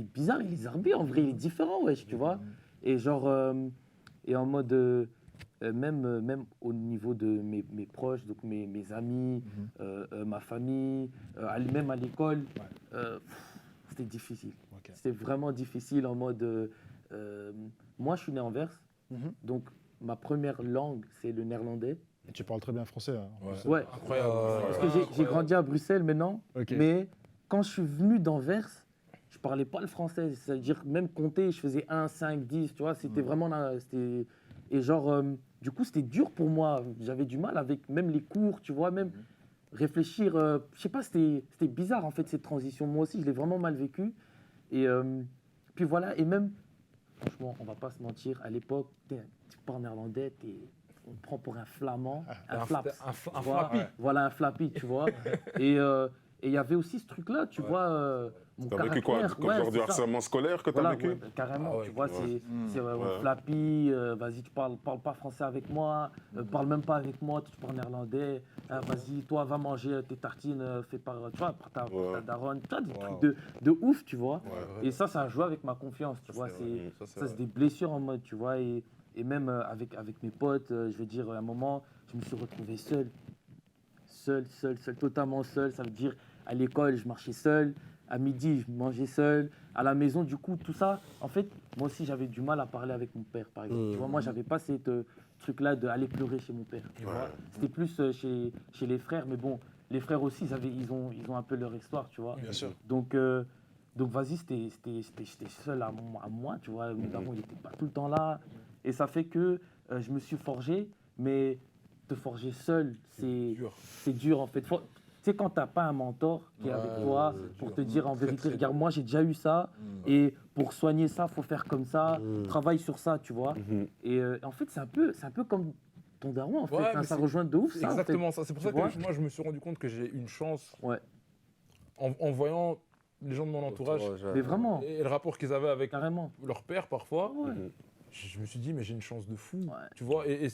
S7: bizarre, il est zarbi, en vrai, il est différent, wesh, tu vois. Et genre, et en mode, même au niveau de mes proches, donc mes amis, ma famille, même à l'école, c'était difficile.
S3: Ok.
S7: C'était vraiment difficile en mode, moi, je suis né en Anvers, donc ma première langue, c'est le néerlandais.
S3: Et tu parles très bien français. Hein, en plus.
S7: Ouais,
S1: Incroyable.
S7: parce que j'ai grandi à Bruxelles maintenant,
S3: Ok.
S7: mais quand je suis venu d'Anvers, je parlais pas le français. C'est-à-dire, même compter, je faisais 1, 5, 10, tu vois, c'était vraiment là. Et genre, du coup, c'était dur pour moi. J'avais du mal avec même les cours, tu vois, même réfléchir. Je sais pas, c'était bizarre en fait cette transition. Moi aussi, je l'ai vraiment mal vécu. Et puis voilà, et même, franchement, on va pas se mentir, à l'époque, tu parles néerlandais, on te prend pour un flamand, un flaps.
S1: Un
S7: tu vois.
S1: flappy.
S7: Voilà, un flappy, tu vois. Et il y avait aussi ce truc-là, tu vois, mon
S5: T'as vécu quoi?
S7: caractère.
S5: Comme genre du
S7: c'est ça.
S5: harcèlement scolaire que t'as
S7: Voilà,
S5: vécu?
S7: ouais, carrément,
S1: Ah ouais,
S7: tu vois,
S5: ouais.
S7: c'est
S5: Ouais.
S7: flappy, vas-y, tu parles pas français avec moi, parle même pas avec moi, tu parles néerlandais, vas-y, toi, va manger tes tartines faites par, tu vois, par ta daronne, tu vois, des trucs de ouf, tu vois.
S5: Ouais.
S7: Et ça a joué avec ma confiance, tu vois, ça, c'est des blessures en mode, tu vois, et même avec mes potes, je veux dire, à un moment, je me suis retrouvé seul, totalement seul, ça veut dire, à l'école, je marchais seul, à midi, je mangeais seul, à la maison, du coup, tout ça, en fait, moi aussi, j'avais du mal à parler avec mon père, par exemple. Tu vois, moi, j'avais pas cette truc-là d'aller pleurer chez mon père, tu vois. C'était plus chez les frères, mais bon, les frères aussi, ils ont un peu leur histoire, tu vois.
S3: Bien sûr.
S7: Donc vas-y, j'étais seul à moi, tu vois. Mes darons, il n'était pas tout le temps là. Et ça fait que je me suis forgé, mais te forger seul, c'est dur, en fait. Tu sais, quand tu n'as pas un mentor qui est avec toi pour te dire en vérité, regarde, moi, j'ai déjà eu ça, et pour soigner ça, il faut faire comme ça, travaille sur ça, tu vois. Et en fait, c'est un peu comme ton daron, en fait.
S1: Ouais,
S7: Hein,
S1: mais
S7: ça
S1: c'est-
S7: rejoint de ouf,
S1: C'est
S7: ça, en fait.
S1: exactement ça. C'est pour ça
S7: Tu vois.
S1: que moi, je me suis rendu compte que j'ai une chance
S7: Ouais,
S1: en voyant les gens de mon entourage
S7: mais vraiment,
S1: et le rapport qu'ils avaient avec
S7: carrément.
S1: leur père parfois.
S7: Ouais.
S1: Je me suis dit, mais j'ai une chance de fou.
S7: Ouais.
S1: Tu vois, et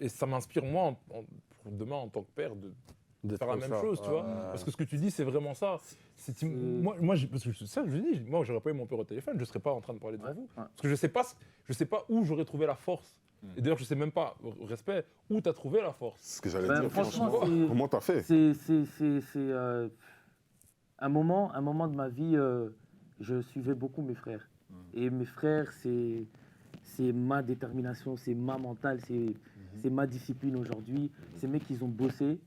S1: ça m'inspire, moi, pour demain, en tant que père, de faire la même chose, tu vois. Parce que ce que tu dis, c'est vraiment ça. Moi, parce que c'est ça que je dis, moi, j'aurais pas eu mon père au téléphone, je serais pas en train de parler devant vous.
S7: Ouais.
S1: Parce que je sais pas où j'aurais trouvé la force. Et d'ailleurs, je sais même pas, respect, où tu as trouvé la force.
S5: C'est ce que j'allais
S7: Ben,
S5: dire,
S7: franchement,
S5: franchement. Comment t'as fait?
S7: C'est un moment de ma vie, je suivais beaucoup mes frères. Et mes frères, c'est ma détermination, c'est ma mentale, c'est ma discipline aujourd'hui. Ces mecs, ils ont bossé.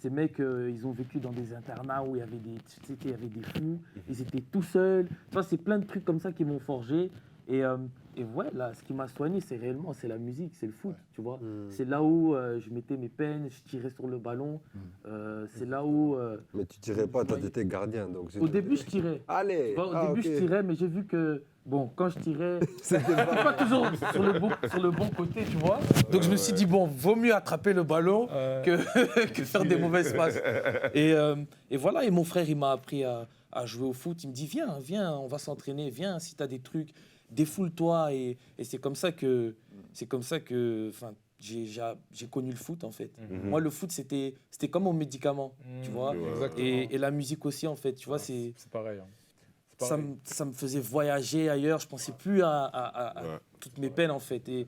S7: Ces mecs, ils ont vécu dans des internats où il y avait des fous. Ils étaient tout seuls. Tu vois, c'est plein de trucs comme ça qui m'ont forgé. Et ouais, là, ce qui m'a soigné, c'est la musique, c'est le foot, tu vois. C'est là où je mettais mes peines, je tirais sur le ballon. C'est là où...
S2: Mais tu tirais pas, toi, t'étais gardien. Donc
S7: Au début, je tirais.
S2: Allez.
S7: Tu vois, au début, je tirais, mais j'ai vu que, bon, quand je tirais,
S2: C'était
S7: pas toujours sur le bon côté, tu vois. Donc je me suis dit, bon, vaut mieux attraper le ballon que faire des mauvaises passes. Et voilà, et mon frère, il m'a appris à jouer au foot. Il me dit, viens, on va s'entraîner, viens, si tu as des trucs, défoule-toi. Et c'est comme ça que enfin, j'ai connu le foot, en fait. Moi, le foot, c'était comme mon médicament, tu vois.
S1: Exactement.
S7: Et la musique aussi, en fait, tu vois, c'est...
S1: C'est pareil. Hein. C'est pareil.
S7: Ça me faisait voyager ailleurs, je pensais plus à toutes mes peines en fait. Et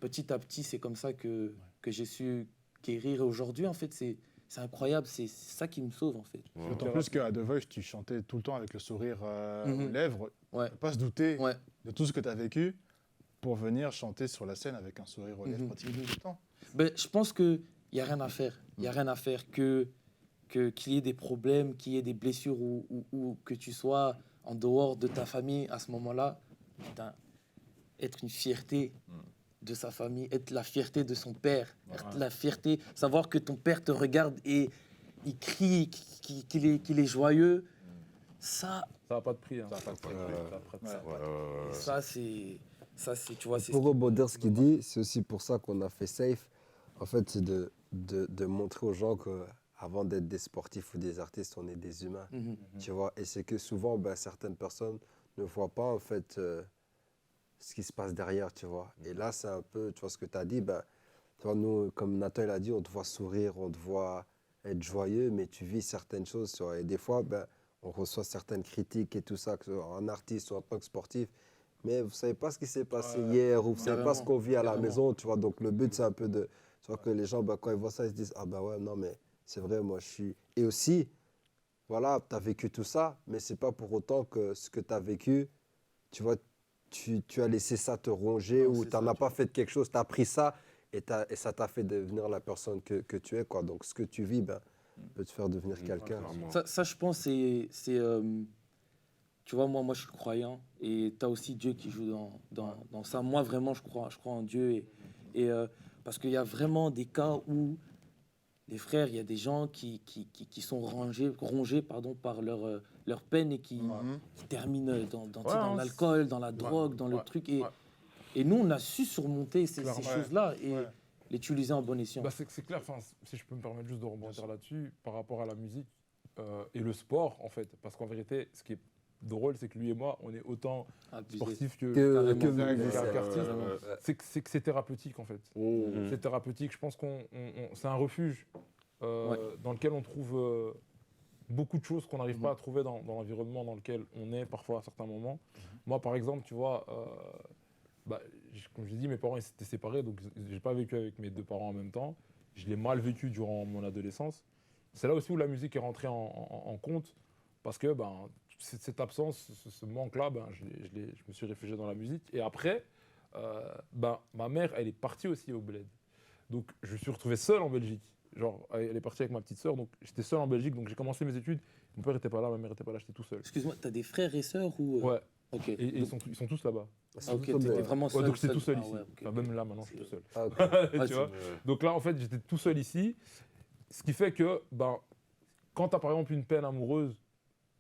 S7: petit à petit, c'est comme ça que j'ai su guérir. Et aujourd'hui, en fait, c'est incroyable, c'est ça qui me sauve en fait.
S3: D'autant plus qu'à The Voice, tu chantais tout le temps avec le sourire aux lèvres.
S7: Ouais.
S3: On peut pas se douter
S7: Ouais.
S3: de tout ce que tu as vécu pour venir chanter sur la scène avec un sourire aux lèvres pratiquement tout le temps.
S7: Ben, je pense qu'il n'y a rien à faire. Il n'y a rien à faire qu'il y ait des problèmes, qu'il y ait des blessures ou que tu sois en dehors de ta famille à ce moment-là. Putain, être une fierté de sa famille, être la fierté de son père, être la fierté, savoir que ton père te regarde et il crie, qu'il est joyeux, ça...
S1: Ça n'a pas de prix. Hein.
S7: Ça n'a pas de prix.
S5: Ouais.
S7: Ça, c'est, tu vois, c'est...
S2: Pour rebondir ce qu'il dit, c'est aussi pour ça qu'on a fait Safe. En fait, c'est de montrer aux gens qu'avant d'être des sportifs ou des artistes, on est des humains. Tu vois, et c'est que souvent, certaines personnes ne voient pas en fait ce qui se passe derrière, tu vois. Et là, c'est un peu, tu vois, ce que tu as dit, Tu vois, nous, comme Nathan l'a dit, on te voit sourire, on te voit être joyeux, mais tu vis certaines choses. Tu vois, et des fois, ben, on reçoit certaines critiques et tout ça, que ce soit en artiste ou en tant que sportif. Mais vous ne savez pas ce qui s'est passé hier ou vous ne savez pas ce qu'on vit à la maison. Tu vois, donc le but, c'est un peu de. Tu vois, que les gens, ben, quand ils voient ça, ils se disent ah ben ouais, non, mais c'est vrai, moi, je suis. Et aussi, voilà, tu as vécu tout ça, mais ce n'est pas pour autant que ce que tu as vécu, tu vois, tu as laissé ça te ronger
S3: Non,
S2: ou
S3: c'est
S2: tu n'en
S3: ça,
S2: as pas fait quelque chose, tu as pris ça et ça t'a fait devenir la personne que tu es, quoi. Donc, ce que tu vis, ben, peut te faire devenir quelqu'un.
S5: Clairement.
S6: Ça, je pense, tu vois, moi, je suis croyant et tu as aussi Dieu qui joue dans ça. Moi, vraiment, je crois en Dieu. Parce qu'il y a vraiment des cas où les frères, il y a des gens qui sont rongés par leur peine et qui terminent dans l'alcool, dans la drogue, dans le truc. Et nous, on a su surmonter ces choses-là et l'utiliser en bon escient.
S1: Bah, c'est clair, si je peux me permettre juste de rebondir là-dessus, par rapport à la musique et le sport, en fait. Parce qu'en vérité, ce qui est drôle, c'est que lui et moi, on est autant
S6: Abusé.
S1: sportifs que
S2: musicien.
S1: qu'artistes. C'est que c'est thérapeutique, en fait. C'est thérapeutique. Je pense c'est un refuge dans lequel on trouve beaucoup de choses qu'on n'arrive pas à trouver dans l'environnement dans lequel on est parfois à certains moments. Moi, par exemple, tu vois, comme j'ai dit, mes parents ils s'étaient séparés, donc j'ai pas vécu avec mes deux parents en même temps. Je l'ai mal vécu durant mon adolescence. C'est là aussi où la musique est rentrée en compte, parce que cette absence, ce manque-là, je me suis réfugié dans la musique. Et après, ma mère, elle est partie aussi au bled. Donc je me suis retrouvé seul en Belgique. Genre, elle est partie avec ma petite sœur, donc j'étais seul en Belgique, donc j'ai commencé mes études. Mon père n'était pas là, ma mère n'était pas là, j'étais tout seul.
S6: Excuse-moi, tu as des frères et sœurs ou...
S1: Ouais.
S6: Ok.
S1: Et ils sont tous là-bas.
S6: Ok, t'étais vraiment seul.
S1: Ouais, donc j'étais tout seul
S6: Ah
S1: ici.
S6: ouais, ok.
S1: Enfin, même là, maintenant, je suis tout seul.
S2: Ah, ok.
S1: Tu vois. Donc là, en fait, j'étais tout seul ici. Ce qui fait que, quand tu as par exemple une peine amoureuse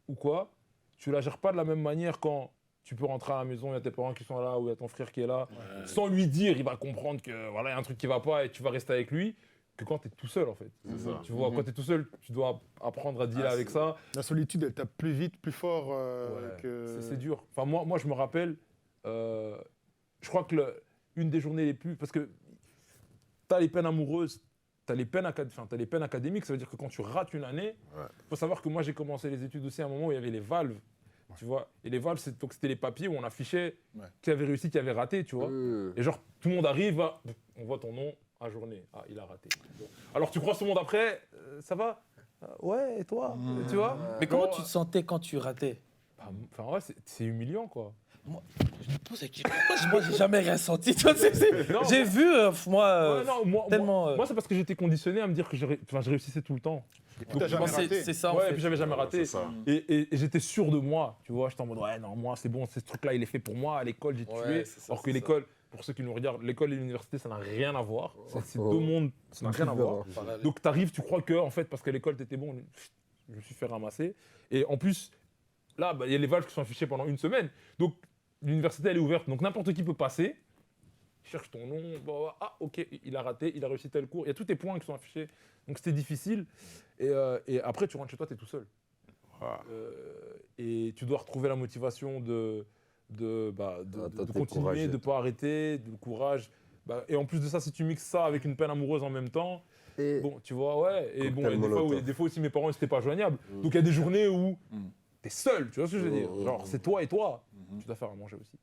S1: ou quoi, tu la gères pas de la même manière quand tu peux rentrer à la maison, il y a tes parents qui sont là ou il y a ton frère qui est là. Sans lui dire, il va comprendre que voilà, il y a un truc qui va pas et tu vas rester avec lui. Que quand tu es tout seul, en fait. Tu vois, quand tu es tout seul, tu dois apprendre à dealer avec ça.
S3: La solitude, elle tape plus vite, plus fort que...
S1: C'est dur. Enfin, moi, je me rappelle, je crois que une des journées les plus... Parce que tu as les peines amoureuses, tu as les peines académiques, ça veut dire que quand tu rates une année, il faut savoir que moi, j'ai commencé les études aussi à un moment où il y avait les valves. Tu vois, et les valves, c'était les papiers où on affichait qui avait réussi, qui avait raté, tu vois. Et genre, tout le monde arrive, on voit ton nom, à journée. Ah, il a raté. Bon. Alors tu croises tout le monde après, ça va ouais, et toi tu vois.
S6: Mais comment tu te sentais quand tu ratais?
S1: Enfin, ouais, c'est humiliant, quoi.
S6: Moi, je me pose la question. Moi, j'ai jamais rien senti. J'ai vu, moi,
S1: moi c'est parce que j'étais conditionné à me dire que je réussissais tout le temps.
S3: Donc, t'as jamais raté.
S6: C'est ça, en
S1: Ouais,
S6: fait.
S1: et puis j'avais jamais raté.
S5: ça.
S1: Et j'étais sûr de moi, tu vois. J'étais en mode, ouais, non, moi, c'est bon, ce truc-là, il est fait pour moi. À l'école, j'ai tué. Alors que l'école, pour ceux qui nous regardent, l'école et l'université, ça n'a rien à voir. C'est deux mondes, ça n'a rien à voir. Donc, t'arrives, tu crois que, en fait, parce qu'à l'école, t'étais bon, je me suis fait ramasser. Et en plus, là, il y a les valves qui sont affichées pendant une semaine. Donc, l'université, elle est ouverte. Donc, n'importe qui peut passer. Cherche ton nom. Ah, ok, il a raté, il a réussi tel cours. Il y a tous tes points qui sont affichés. Donc, c'était difficile. Et après, tu rentres chez toi, tu es tout seul. Et tu dois retrouver la motivation de continuer, de ne pas arrêter, du courage. Et en plus de ça, si tu mixes ça avec une peine amoureuse en même temps, bon, tu vois, ouais. Et bon, des fois aussi, mes parents n'étaient pas joignables. Donc, il y a des journées où tu es seul, tu vois ce que je veux dire. Genre, c'est toi et toi. Tu dois faire à manger aussi.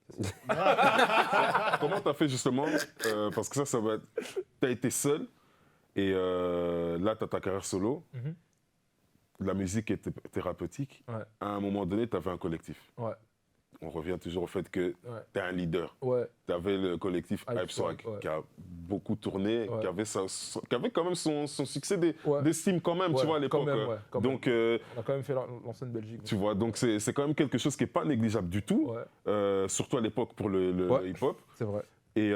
S5: Comment tu as fait justement parce que ça va être... Tu as été seul et là, tu as ta carrière solo. La musique est thérapeutique.
S1: Ouais.
S5: À un moment donné, tu avais un collectif.
S1: Ouais.
S5: On revient toujours au fait que tu es un leader.
S1: Ouais.
S5: Tu avais le collectif Hype Swag qui a beaucoup tourné, qui avait quand même son succès d'estime quand même, tu vois, à l'époque. Donc,
S1: on a quand même fait l'ancienne Belgique.
S5: Tu vois, donc c'est quand même quelque chose qui n'est pas négligeable du tout, surtout à l'époque pour le hip-hop.
S1: C'est vrai.
S5: Et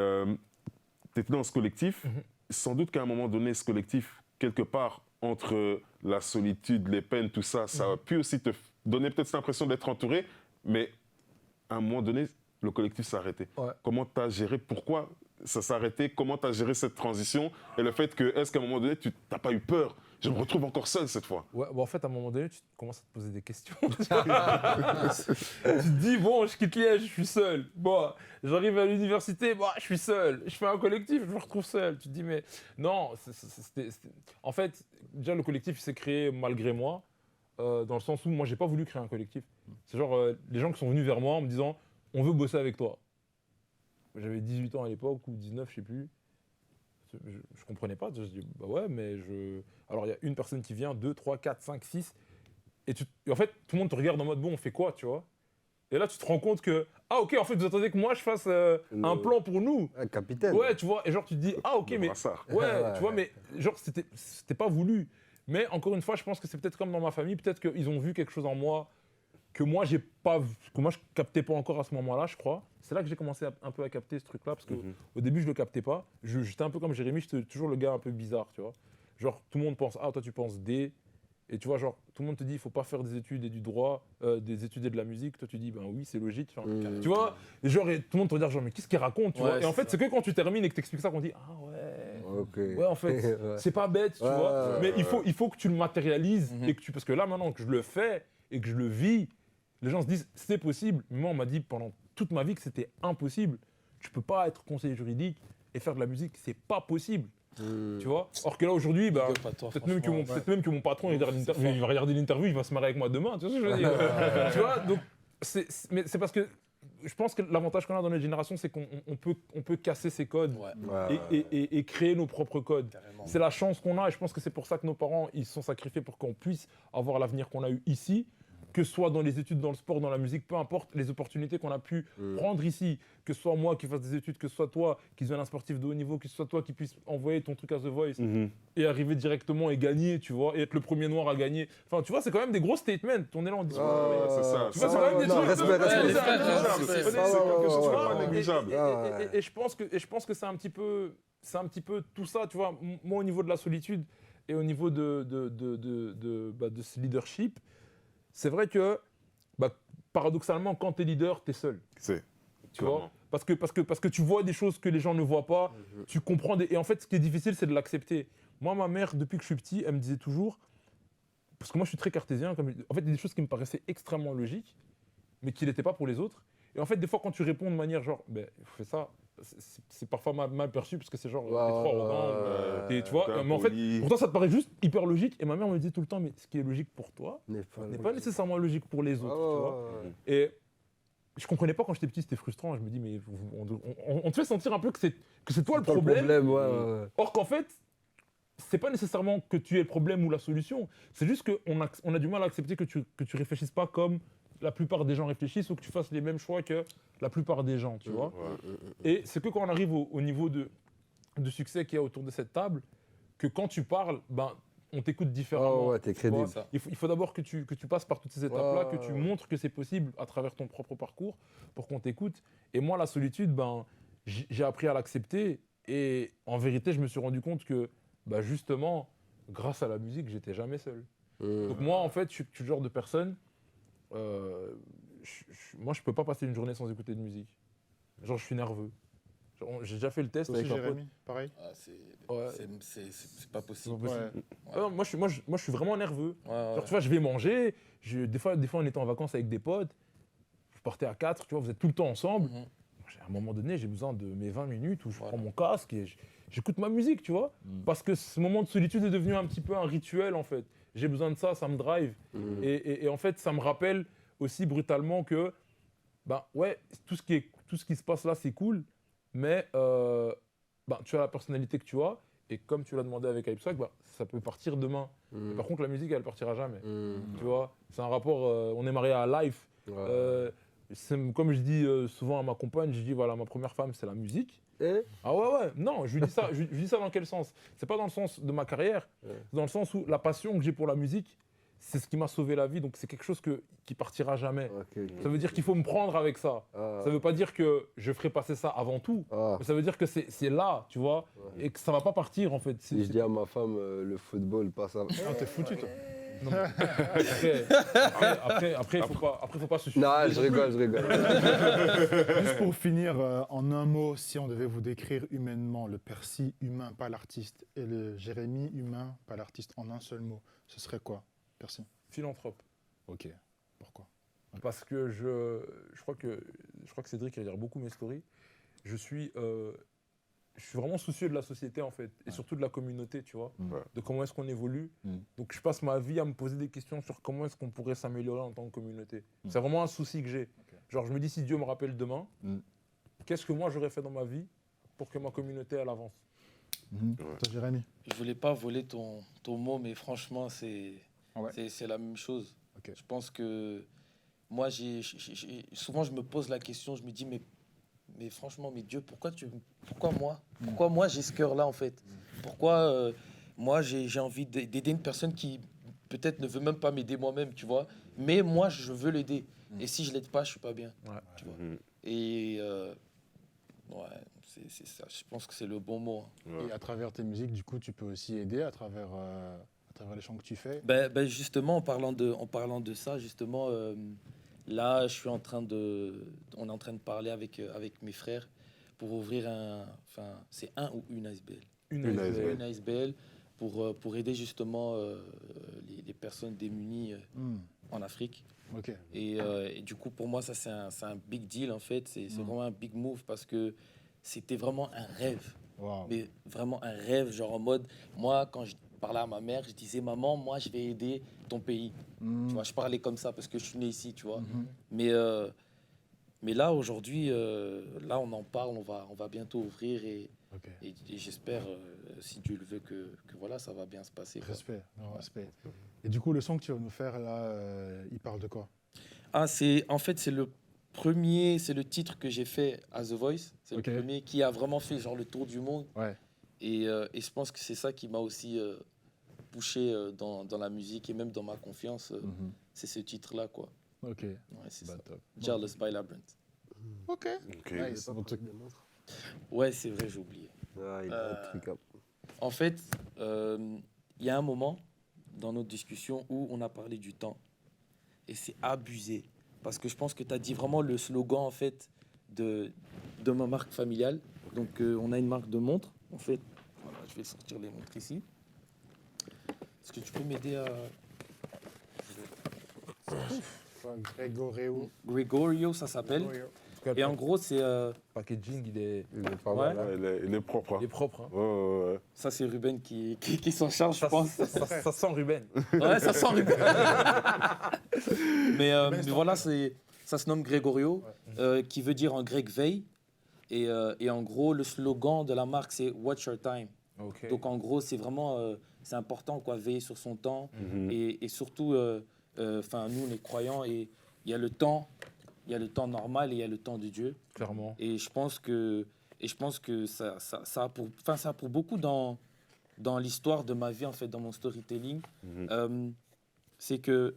S5: tu étais dans ce collectif. Sans doute qu'à un moment donné, ce collectif, quelque part, entre la solitude, les peines, tout ça, ça a pu aussi te donner peut-être cette impression d'être entouré, mais à un moment donné, le collectif s'est arrêté. Comment tu as géré? Pourquoi ça s'est arrêté? Comment tu as géré cette transition? Et le fait que, est-ce qu'à un moment donné, tu n'as pas eu peur je me retrouve encore seul cette fois.
S1: Ouais, en fait, à un moment donné, tu commences à te poser des questions. Tu te dis, bon, je quitte Liège, je suis seul. Bon, j'arrive à l'université, bon, je suis seul. Je fais un collectif, je me retrouve seul. Tu te dis, mais non, en fait, déjà, le collectif, il s'est créé malgré moi, dans le sens où moi, j'ai pas voulu créer un collectif. C'est genre, les gens qui sont venus vers moi en me disant, on veut bosser avec toi. J'avais 18 ans à l'époque, ou 19, je sais plus. Je comprenais pas. Je dis, bah ouais, mais je. Alors, il y a une personne qui vient, 2, 3, 4, 5, 6. Et en fait, tout le monde te regarde en mode, bon, on fait quoi, tu vois? Et là, tu te rends compte que, ah, ok, en fait, vous attendez que moi, je fasse un plan pour nous.
S2: Un capitaine.
S1: Ouais, tu vois. Et genre, tu te dis, ah, ok,
S5: Le
S1: mais.
S5: brassard.
S1: Ouais, tu vois, mais genre, c'était pas voulu. Mais encore une fois, je pense que c'est peut-être comme dans ma famille. Peut-être qu'ils ont vu quelque chose en moi que moi, j'ai pas vu, que moi, je captais pas encore à ce moment-là, je crois. C'est là que j'ai commencé un peu à capter ce truc-là, parce qu'au début, je le captais pas. J'étais un peu comme Jérémy, j'étais toujours le gars un peu bizarre, tu vois. Genre, tout le monde pense A, toi, tu penses D. Et tu vois, genre, tout le monde te dit, il faut pas faire des études et du droit, des études et de la musique. Toi, tu dis, ben oui, c'est logique. Enfin, tu vois, et genre, et tout le monde te regarde, genre, mais qu'est-ce qu'il raconte, tu vois. Et en fait, c'est que quand tu termines et que tu expliques ça qu'on dit, ah ouais.
S2: Ok.
S1: Ouais, en fait, c'est pas bête, tu vois. Mais il faut que tu le matérialises et que parce que là, maintenant que je le fais et que je le vis, les gens se disent, c'est possible. Mais moi, on m'a dit pendant toute ma vie que c'était impossible. Tu peux pas être conseiller juridique et faire de la musique, c'est pas possible. Tu vois. Or que là, aujourd'hui, bah, peut-être même que mon patron, il va regarder l'interview, il va se marrer avec moi demain. Tu vois ce que je veux dire? Tu vois, donc, mais c'est parce que je pense que l'avantage qu'on a dans notre génération, c'est qu'on peut casser ces codes et créer nos propres codes.
S6: Carrément.
S1: C'est la chance qu'on a et je pense que c'est pour ça que nos parents, ils se sont sacrifiés pour qu'on puisse avoir l'avenir qu'on a eu ici. Que ce soit dans les études, dans le sport, dans la musique, peu importe les opportunités qu'on a pu prendre ici, que ce soit moi qui fasse des études, que ce soit toi qui devienne un sportif de haut niveau, que ce soit toi qui puisse envoyer ton truc à The Voice et arriver directement et gagner, tu vois, et être le premier noir à gagner. Enfin, tu vois, c'est quand même des gros statements. On est là en disant.
S5: C'est ça.
S1: Tu vois, c'est quand même des trucs.
S5: C'est quelque chose de pas négligeable.
S1: Et je pense que c'est un petit peu tout ça, tu vois. Moi, au niveau de la solitude et au niveau de ce leadership, c'est vrai que, paradoxalement, quand tu es leader, tu es seul. Tu vois, parce que tu vois des choses que les gens ne voient pas, tu comprends. Et en fait, ce qui est difficile, c'est de l'accepter. Moi, ma mère, depuis que je suis petit, elle me disait toujours, parce que moi, je suis très cartésien, en fait, il y a des choses qui me paraissaient extrêmement logiques, mais qui n'étaient pas pour les autres. Et en fait, des fois, quand tu réponds de manière genre, fais ça, c'est parfois mal perçu parce que c'est genre, t'es trop arrogant, tu vois. Mais en fait, pourtant, ça te paraît juste hyper logique. Et ma mère me dit tout le temps, mais ce qui est logique pour toi n'est pas nécessairement logique pour les autres, tu vois. Et je comprenais pas quand j'étais petit, c'était frustrant. Je me dis, mais on te fait sentir un peu que c'est toi le problème. Or qu'en fait, c'est pas nécessairement que tu es le problème ou la solution. C'est juste qu'on a du mal à accepter que tu réfléchisses pas comme la plupart des gens réfléchissent ou que tu fasses les mêmes choix que la plupart des gens, tu vois. Et c'est que quand on arrive au niveau de succès qu'il y a autour de cette table, que quand tu parles, on t'écoute différemment.
S2: T'es crédible.
S1: Il faut d'abord que tu passes par toutes ces étapes-là, que tu montres que c'est possible à travers ton propre parcours pour qu'on t'écoute. Et moi, la solitude, j'ai appris à l'accepter. Et en vérité, je me suis rendu compte que, justement, grâce à la musique, j'étais jamais seul. Donc moi, en fait, je suis le genre de personne... moi, je peux pas passer une journée sans écouter de musique. Genre, je suis nerveux. J'ai déjà fait le test avec un pote.
S3: Pareil.
S6: C'est pas possible.
S1: Moi, je suis vraiment nerveux. Genre, tu vois, je vais manger. Des fois, on était en vacances avec des potes. Je partais à 4, tu vois, vous êtes tout le temps ensemble. À un moment donné, j'ai besoin de mes 20 minutes où je prends mon casque et j'écoute ma musique, tu vois. Parce que ce moment de solitude est devenu un petit peu un rituel, en fait. J'ai besoin de ça, ça me drive. Et en fait, ça me rappelle aussi brutalement que, tout ce qui se passe là, c'est cool, mais tu as la personnalité que tu as, et comme tu l'as demandé avec Hype Swag, ça peut partir demain. Mais par contre, la musique, elle partira jamais. Tu vois, c'est un rapport, on est marié à life. Comme je dis souvent à ma compagne, je dis, voilà, ma première femme, c'est la musique. Ah ouais, non, je lui dis ça, je dis ça dans quel sens? C'est pas dans le sens de ma carrière, c'est dans le sens où la passion que j'ai pour la musique, c'est ce qui m'a sauvé la vie, donc c'est quelque chose qui partira jamais. Ça veut dire qu'il faut me prendre avec ça. Ça veut pas dire que je ferai passer ça avant tout, mais ça veut dire que c'est là, tu vois, et que ça va pas partir en fait.
S2: Si je dis à ma femme, le football, pas ça.
S3: T'es foutu, toi.
S1: Non, mais après, faut pas se suicider.
S2: Non, je rigole.
S3: Juste pour finir, en un mot, si on devait vous décrire humainement le Percy humain, pas l'artiste, et le Jérémy humain, pas l'artiste, en un seul mot, ce serait quoi, Percy?
S1: Philanthrope.
S3: Ok. Pourquoi?
S1: Parce que je crois que Cédric regarde beaucoup mes stories. Je suis vraiment soucieux de la société en fait, et surtout de la communauté, tu vois, de comment est-ce qu'on évolue. Donc je passe ma vie à me poser des questions sur comment est-ce qu'on pourrait s'améliorer en tant que communauté. C'est vraiment un souci que j'ai. Genre je me dis si Dieu me rappelle demain, qu'est-ce que moi j'aurais fait dans ma vie pour que ma communauté elle avance.
S3: Toi, Jérémy?
S6: Je voulais pas voler ton mot, mais franchement, c'est la même chose.
S3: Ok.
S6: Je pense que moi, souvent, je me pose la question, je me dis, mais franchement, mais Dieu, pourquoi moi? Pourquoi moi, j'ai ce cœur-là, en fait? Pourquoi moi, j'ai envie d'aider une personne qui peut-être ne veut même pas m'aider moi-même, tu vois? Mais moi, je veux l'aider. Et si je l'aide pas, je suis pas bien. Tu vois? Et c'est ça. Je pense que c'est le bon mot.
S3: Et à travers tes musiques, du coup, tu peux aussi aider à travers les chants que tu fais.
S6: Ben justement, en parlant de ça, justement, là, on est en train de parler avec mes frères pour ouvrir c'est un ou une ASBL.
S1: Une ASBL.
S6: Une ASBL pour aider justement les personnes démunies en Afrique.
S3: Ok.
S6: Et du coup, pour moi, ça, c'est un big deal, en fait. C'est vraiment un big move parce que c'était vraiment un rêve.
S3: Wow.
S6: Mais vraiment un rêve, genre en mode, moi, quand je parlais à ma mère, je disais, maman, moi, je vais aider ton pays. Tu vois, je parlais comme ça parce que je suis né ici, tu vois. Mais là, aujourd'hui, là, on en parle, on va bientôt ouvrir et j'espère, si Dieu le veut, que voilà, ça va bien se passer. Quoi.
S3: Respect, non, respect. Et du coup, le son que tu vas nous faire, là, il parle de quoi?
S6: C'est le titre que j'ai fait à The Voice. C'est le premier qui a vraiment fait genre le tour du monde.
S3: Ouais.
S6: Et je pense que c'est ça qui m'a aussi poussé dans la musique et même dans ma confiance. C'est ce titre-là, quoi.
S3: Ok.
S6: Ouais, c'est ça.
S3: Top.
S6: Jealous by Labyrinth.
S3: Ok.
S5: Ok.
S3: Nice.
S6: Ouais, c'est vrai, j'ai oublié.
S2: Ah, il a un truc.
S6: En fait, il y a un moment dans notre discussion où on a parlé du temps. Et c'est abusé. Parce que je pense que tu as dit vraiment le slogan, en fait, de ma marque familiale. Donc, on a une marque de montres. En fait, voilà, je vais sortir les montres ici. Est-ce que tu peux m'aider à... Gregorio, ça s'appelle. Et en gros, c'est...
S1: Packaging, il est
S2: pas
S6: Ouais.
S2: mal, hein.
S5: Il est propre. Hein.
S1: il est propre. Hein.
S5: Ouais.
S6: Ça, c'est Ruben qui s'en charge, je pense.
S1: Ça sent Ruben.
S6: Ouais, ça sent Ruben. mais voilà, ça se nomme Gregorio, qui veut dire en grec veille. Et en gros, le slogan de la marque, c'est Watch Your Time.
S1: Okay.
S6: Donc en gros, c'est vraiment c'est important, quoi, veiller sur son temps. Et surtout, nous, les croyants, et il y a le temps normal et il y a le temps de Dieu.
S1: Clairement.
S6: Et je pense que ça a pour beaucoup dans l'histoire de ma vie, en fait, dans mon storytelling, c'est que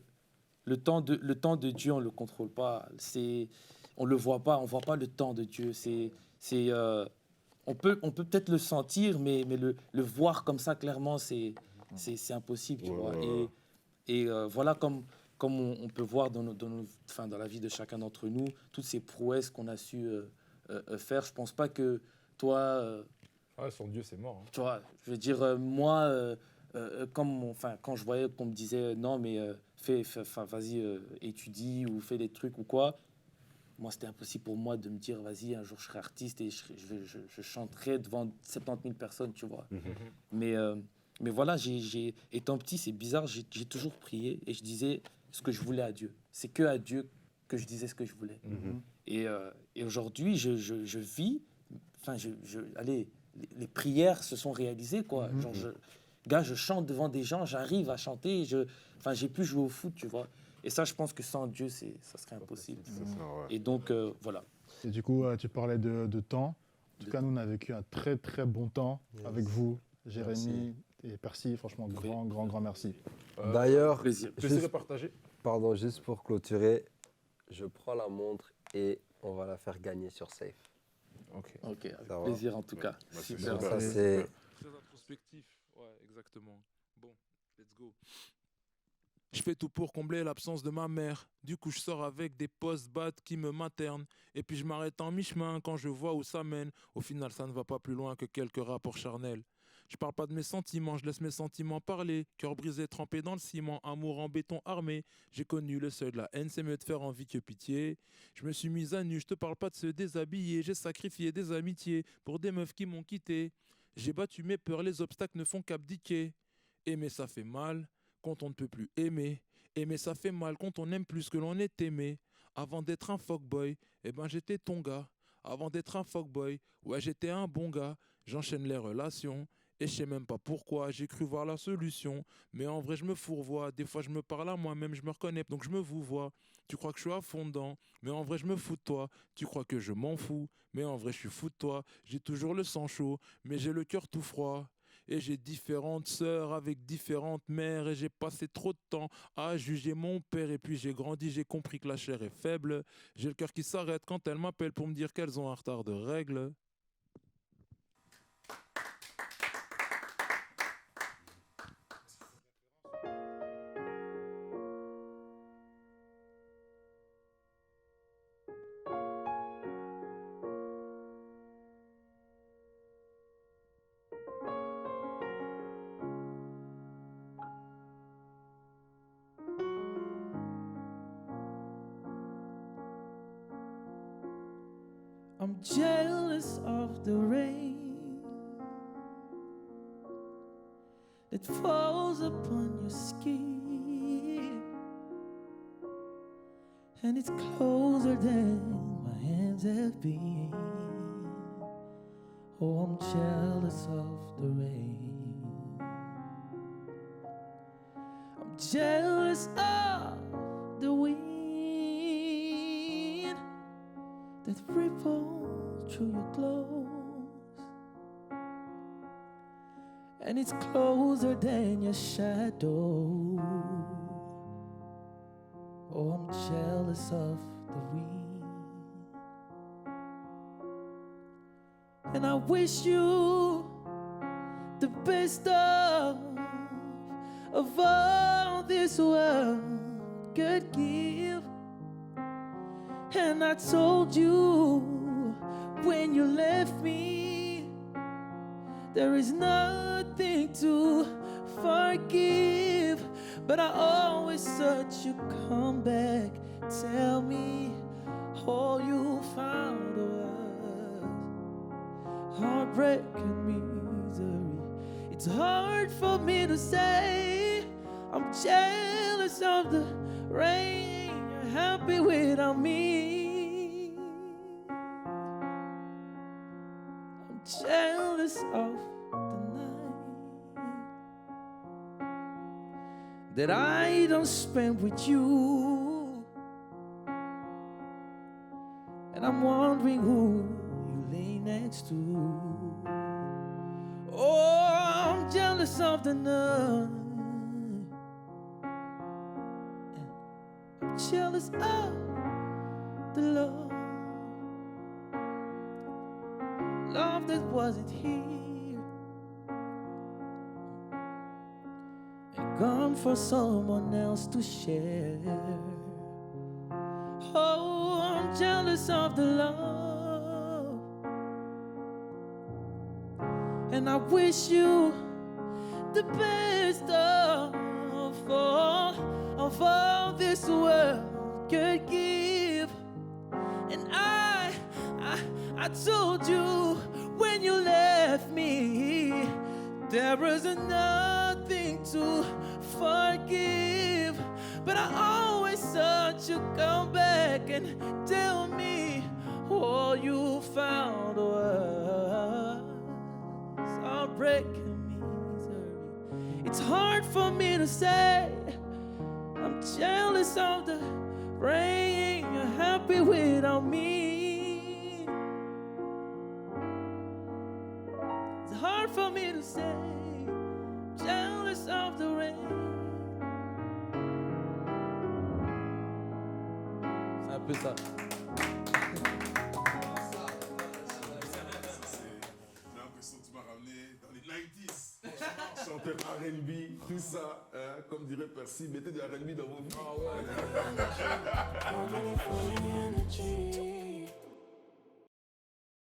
S6: le temps de Dieu, on ne le contrôle pas. On le voit pas, on voit pas le temps de Dieu. On peut peut-être le sentir, mais le voir comme ça, clairement, c'est impossible, tu vois. Et voilà, comme on peut voir dans la vie de chacun d'entre nous, toutes ces prouesses qu'on a su faire. Je pense pas que toi...
S1: sans Dieu, c'est mort. Hein.
S6: Tu vois, je veux dire, moi, quand je voyais qu'on me disait non, mais vas-y, étudie ou fais des trucs ou quoi, moi, c'était impossible pour moi de me dire, vas-y, un jour, je serai artiste et je chanterai devant 70 000 personnes, tu vois. Mais voilà, étant petit, c'est bizarre, j'ai toujours prié et je disais ce que je voulais à Dieu. C'est que à Dieu que je disais ce que je voulais. Et aujourd'hui, je vis, allez, les prières se sont réalisées, quoi. Genre, je chante devant des gens, j'arrive à chanter, j'ai pu jouer au foot, tu vois. Et ça, je pense que sans Dieu, ça serait impossible. Et donc, voilà.
S3: Et du coup, tu parlais de temps. En tout cas, nous, on a vécu un très, très bon temps avec vous, Jérémy et Percy. Franchement, grand merci.
S2: D'ailleurs,
S6: Plaisir.
S1: Plaisir de partager.
S2: pardon, juste pour clôturer, je prends la montre et on va la faire gagner sur Safe.
S6: Ok, avec
S2: Ça va.
S6: plaisir en tout cas.
S5: Bah, c'est
S6: Super.
S5: super.
S2: Ça, c'est...
S1: Très introspectif. Ouais, exactement. Bon, let's go. Je fais tout pour combler l'absence de ma mère. Du coup, je sors avec des post-bats qui me maternent. Et puis je m'arrête en mi-chemin quand je vois où ça mène. Au final, ça ne va pas plus loin que quelques rapports charnels. Je parle pas de mes sentiments, je laisse mes sentiments parler. Cœur brisé, trempé dans le ciment, amour en béton armé. J'ai connu le seuil de la haine, c'est mieux de faire envie que pitié. Je me suis mise à nu, je te parle pas de se déshabiller. J'ai sacrifié des amitiés pour des meufs qui m'ont quitté. J'ai battu mes peurs, les obstacles ne font qu'abdiquer. Aimer, ça fait mal quand on ne peut plus aimer. Aimer, ça fait mal quand on aime plus que l'on est aimé. Avant d'être un fuckboy, eh ben j'étais ton gars. Avant d'être un fuckboy, ouais j'étais un bon gars. J'enchaîne les relations et je sais même pas pourquoi. J'ai cru voir la solution, mais en vrai je me fourvoie. Des fois je me parle à moi-même, je me reconnais, donc je me vous vois. Tu crois que je suis à fond dedans, mais en vrai je me fous de toi. Tu crois que je m'en fous, mais en vrai je suis fou de toi. J'ai toujours le sang chaud, mais j'ai le cœur tout froid. Et j'ai différentes sœurs avec différentes mères. Et j'ai passé trop de temps à juger mon père. Et puis j'ai grandi, j'ai compris que la chair est faible. J'ai le cœur qui s'arrête quand elles m'appellent pour me dire qu'elles ont un retard de règles.
S4: I'm jealous of the rain that falls upon your skin, and it's closer than my hands have been. Oh, I'm jealous of the rain. I'm jealous of the wind that ripples through your clothes, and it's closer than your shadow. Oh, I'm jealous of the wind, and I wish you the best of all this world could give. And I told you when you left me, there is nothing to forgive. But I always search you, come back, tell me all you found was heartbreak and misery. It's hard for me to say I'm jealous of the rain you're happy without me. I'm jealous of the night that I don't spend with you, and I'm wondering who you lay next to. Oh, I'm jealous of the night, I'm jealous of the love that wasn't here and gone for someone else to share. Oh, I'm jealous of the love, and I wish you the best of all this world could give. And I told you when you left me, there was nothing to forgive. But I always thought you'd come back and tell me all you found was heartbreak and misery. It's hard for me to say I'm jealous of the rain you're happy without me. It's hard for me to say I'm jealous of the rain.
S6: C'est un peu ça.
S5: J'ai l'impression que tu m'as ramené dans les 90s. Chanteur R&B, tout ça. comme dirait Percy, mettez de la rugby dans vos vies.
S4: Family energy.